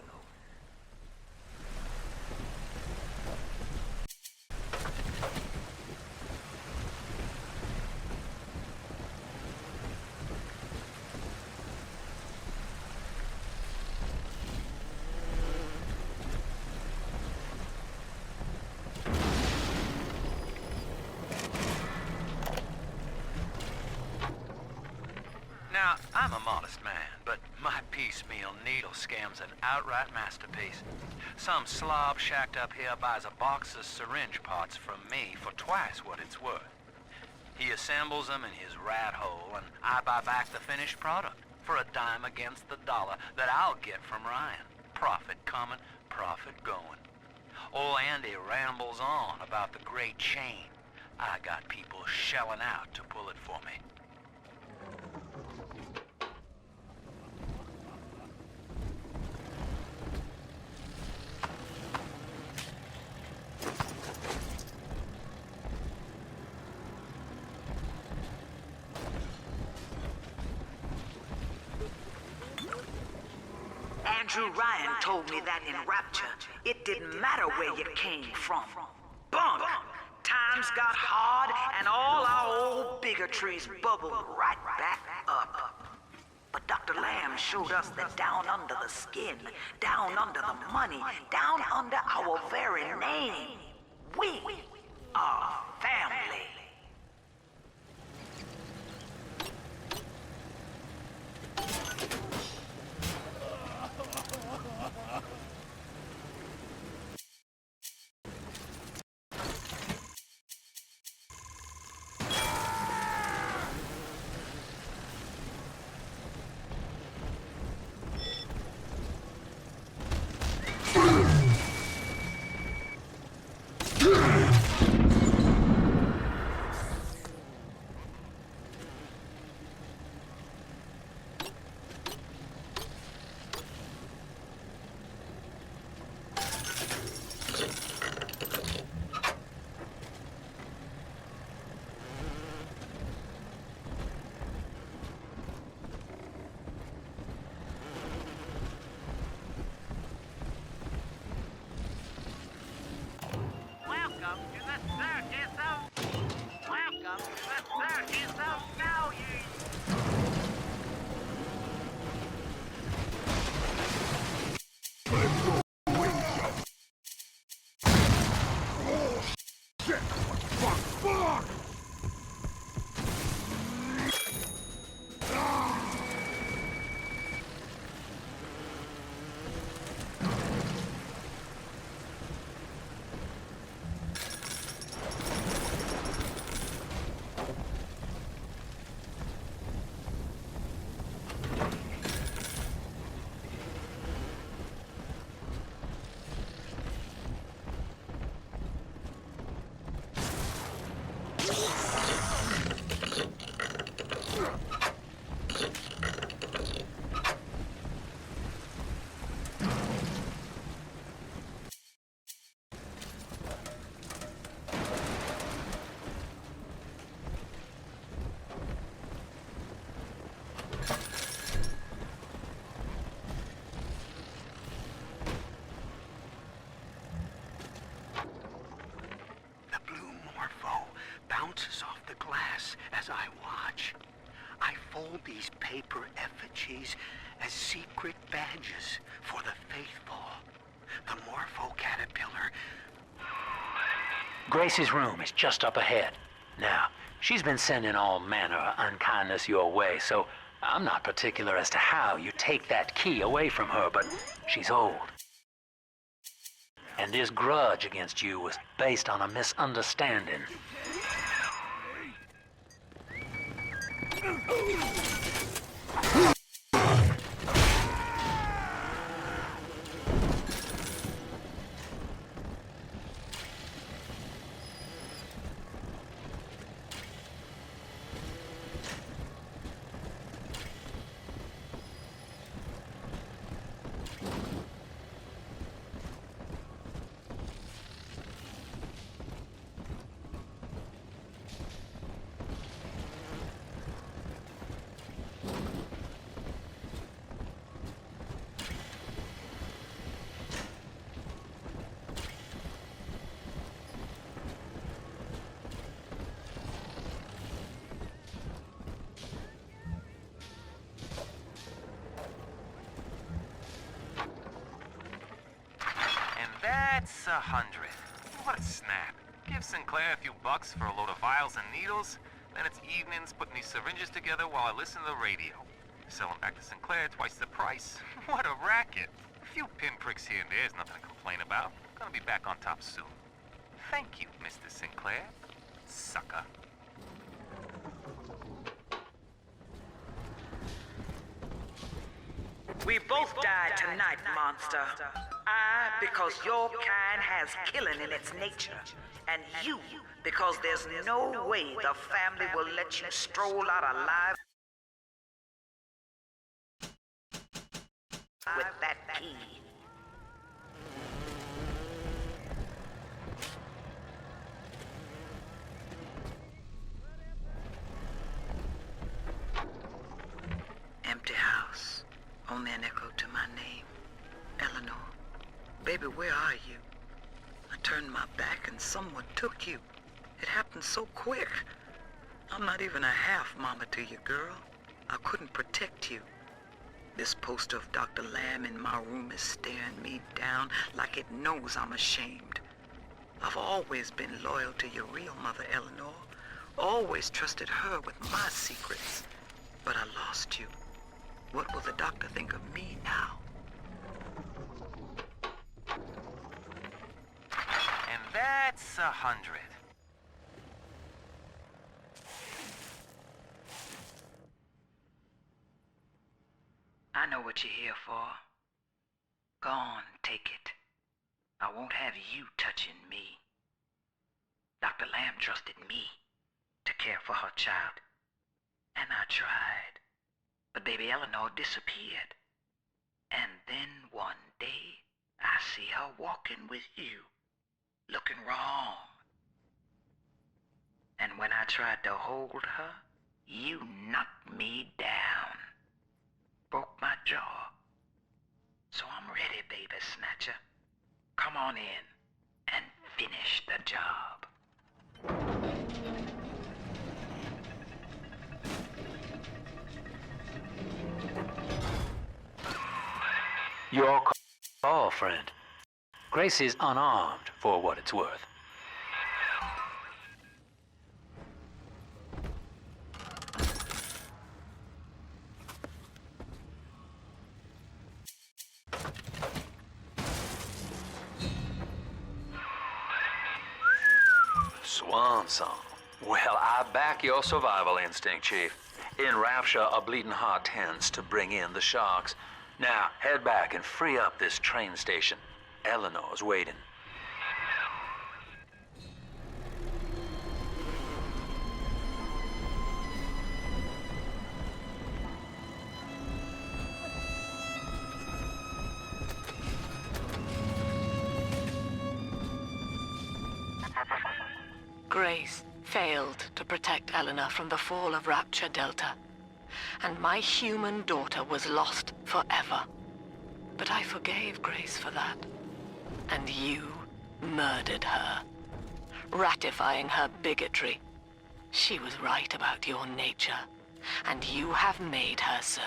Now, I'm a modest man, but my piecemeal needle scam's an outright masterpiece. Some slob shacked up here buys a box of syringe parts from me for twice what it's worth. He assembles them in his rat hole, and I buy back the finished product for a dime against the dollar that I'll get from Ryan. Profit coming, profit going. Old Andy rambles on about the great chain. I got people shelling out to pull it for me. Andrew Ryan told me that in Rapture, it didn't matter where you came from. Bunk! Times got hard and all our old bigotries bubbled right back up. But Dr. Lamb showed us that down under the skin, down under the money, down under our very name, we are family. Welcome to the circus of value. Bounces off the glass as I watch. I fold these paper effigies as secret badges for the faithful. The Morpho Caterpillar. Gracie's room is just up ahead. Now, she's been sending all manner of unkindness your way, so I'm not particular as to how you take that key away from her, but she's old. And this grudge against you was based on a misunderstanding. That's 100. What a snap. Give Sinclair a few bucks for a load of vials and needles, then it's evenings putting these syringes together while I listen to the radio. Sell them back to Sinclair twice the price. What a racket. A few pinpricks here and there is nothing to complain about. Gonna be back on top soon. Thank you, Mr. Sinclair. Sucker. We both died tonight, monster. I, because your kind has killing in its nature. And you, because there's no way the family will let you stroll out alive with that key. Empty house. Only an echo to my name. Eleanor. Baby, where are you? I turned my back and someone took you. It happened so quick. I'm not even a half mama to you, girl. I couldn't protect you. This poster of Dr. Lamb in my room is staring me down like it knows I'm ashamed. I've always been loyal to your real mother, Eleanor. Always trusted her with my secrets. But I lost you. What will the doctor think of me now? And that's 100. I know what you're here for. Go on, take it. I won't have you touching me. Dr. Lamb trusted me to care for her child. And I tried. But baby Eleanor disappeared. And then one day, I see her walking with you, looking wrong. And when I tried to hold her, you knocked me down. Broke my jaw. So I'm ready, baby snatcher. Come on in and finish the job. Your call, friend. Grace is unarmed for what it's worth. Swan song. Well, I back your survival instinct, Chief. In Rapture, a bleeding heart tends to bring in the sharks. Now, head back and free up this train station. Eleanor's waiting. Grace failed to protect Eleanor from the fall of Rapture Delta, and my human daughter was lost forever. But I forgave Grace for that, and you murdered her, ratifying her bigotry. She was right about your nature, and you have made her so.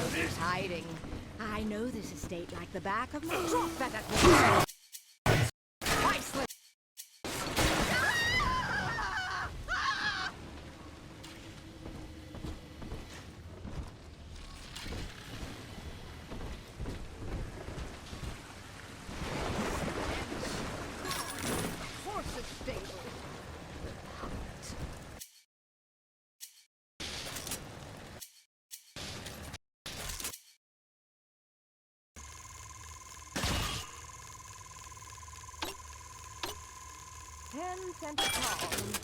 Nobody's hiding. I know this estate like the back of my drop that at priceless. Horses stable. $10 a pound.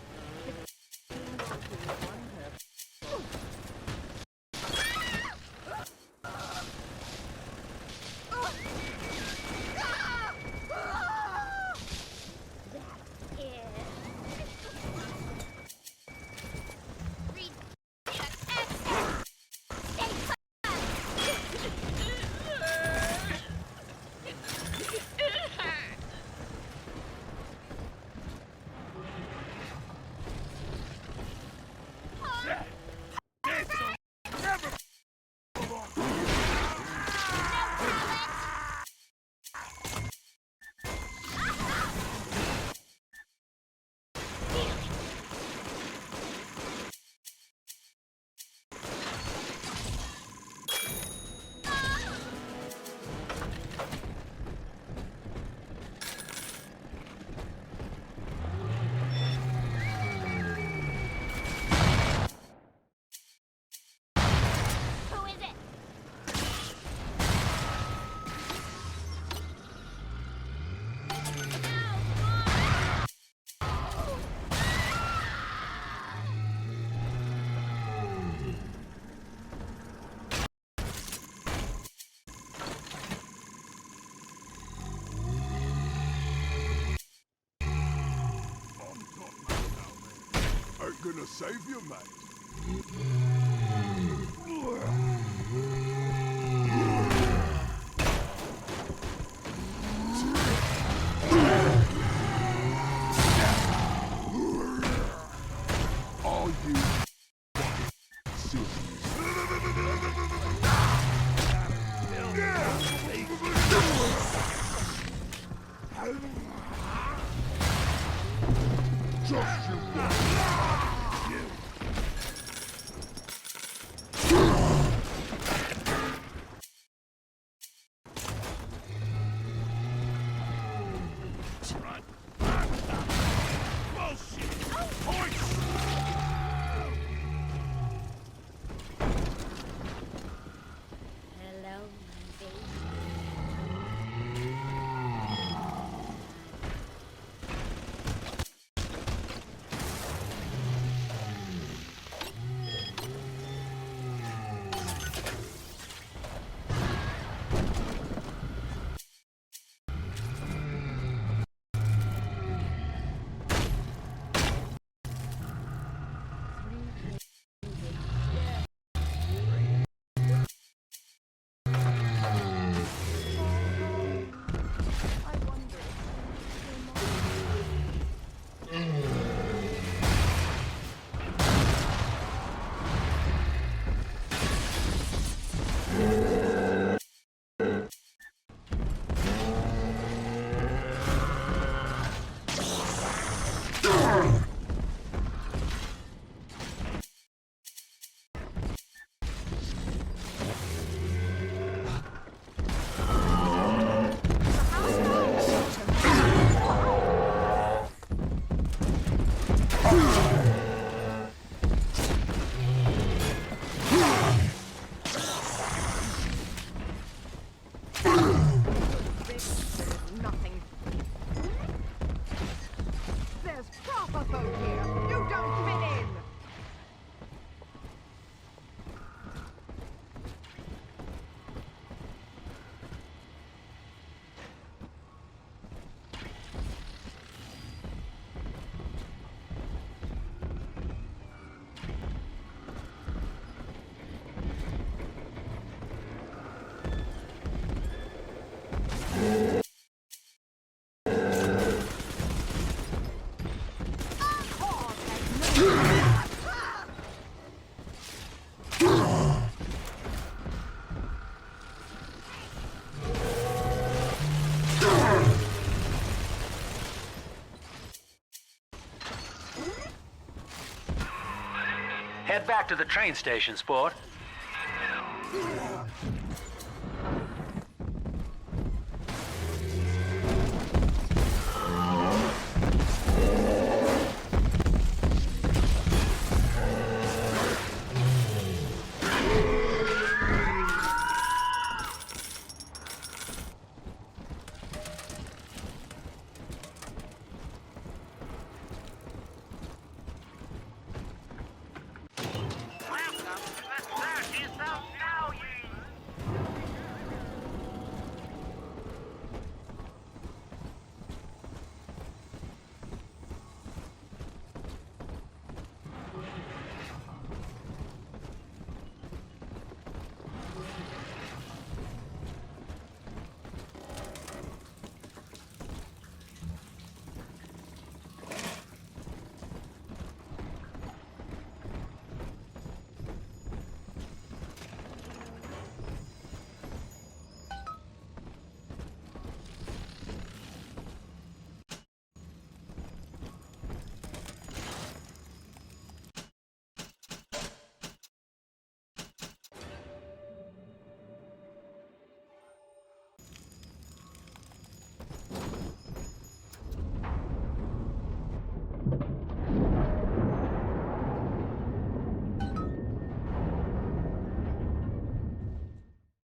been a savior, mate. Are you serious? Just you Hello, my baby. Nothing. There's proper folk here. You don't fit in. Head back to the train station, sport.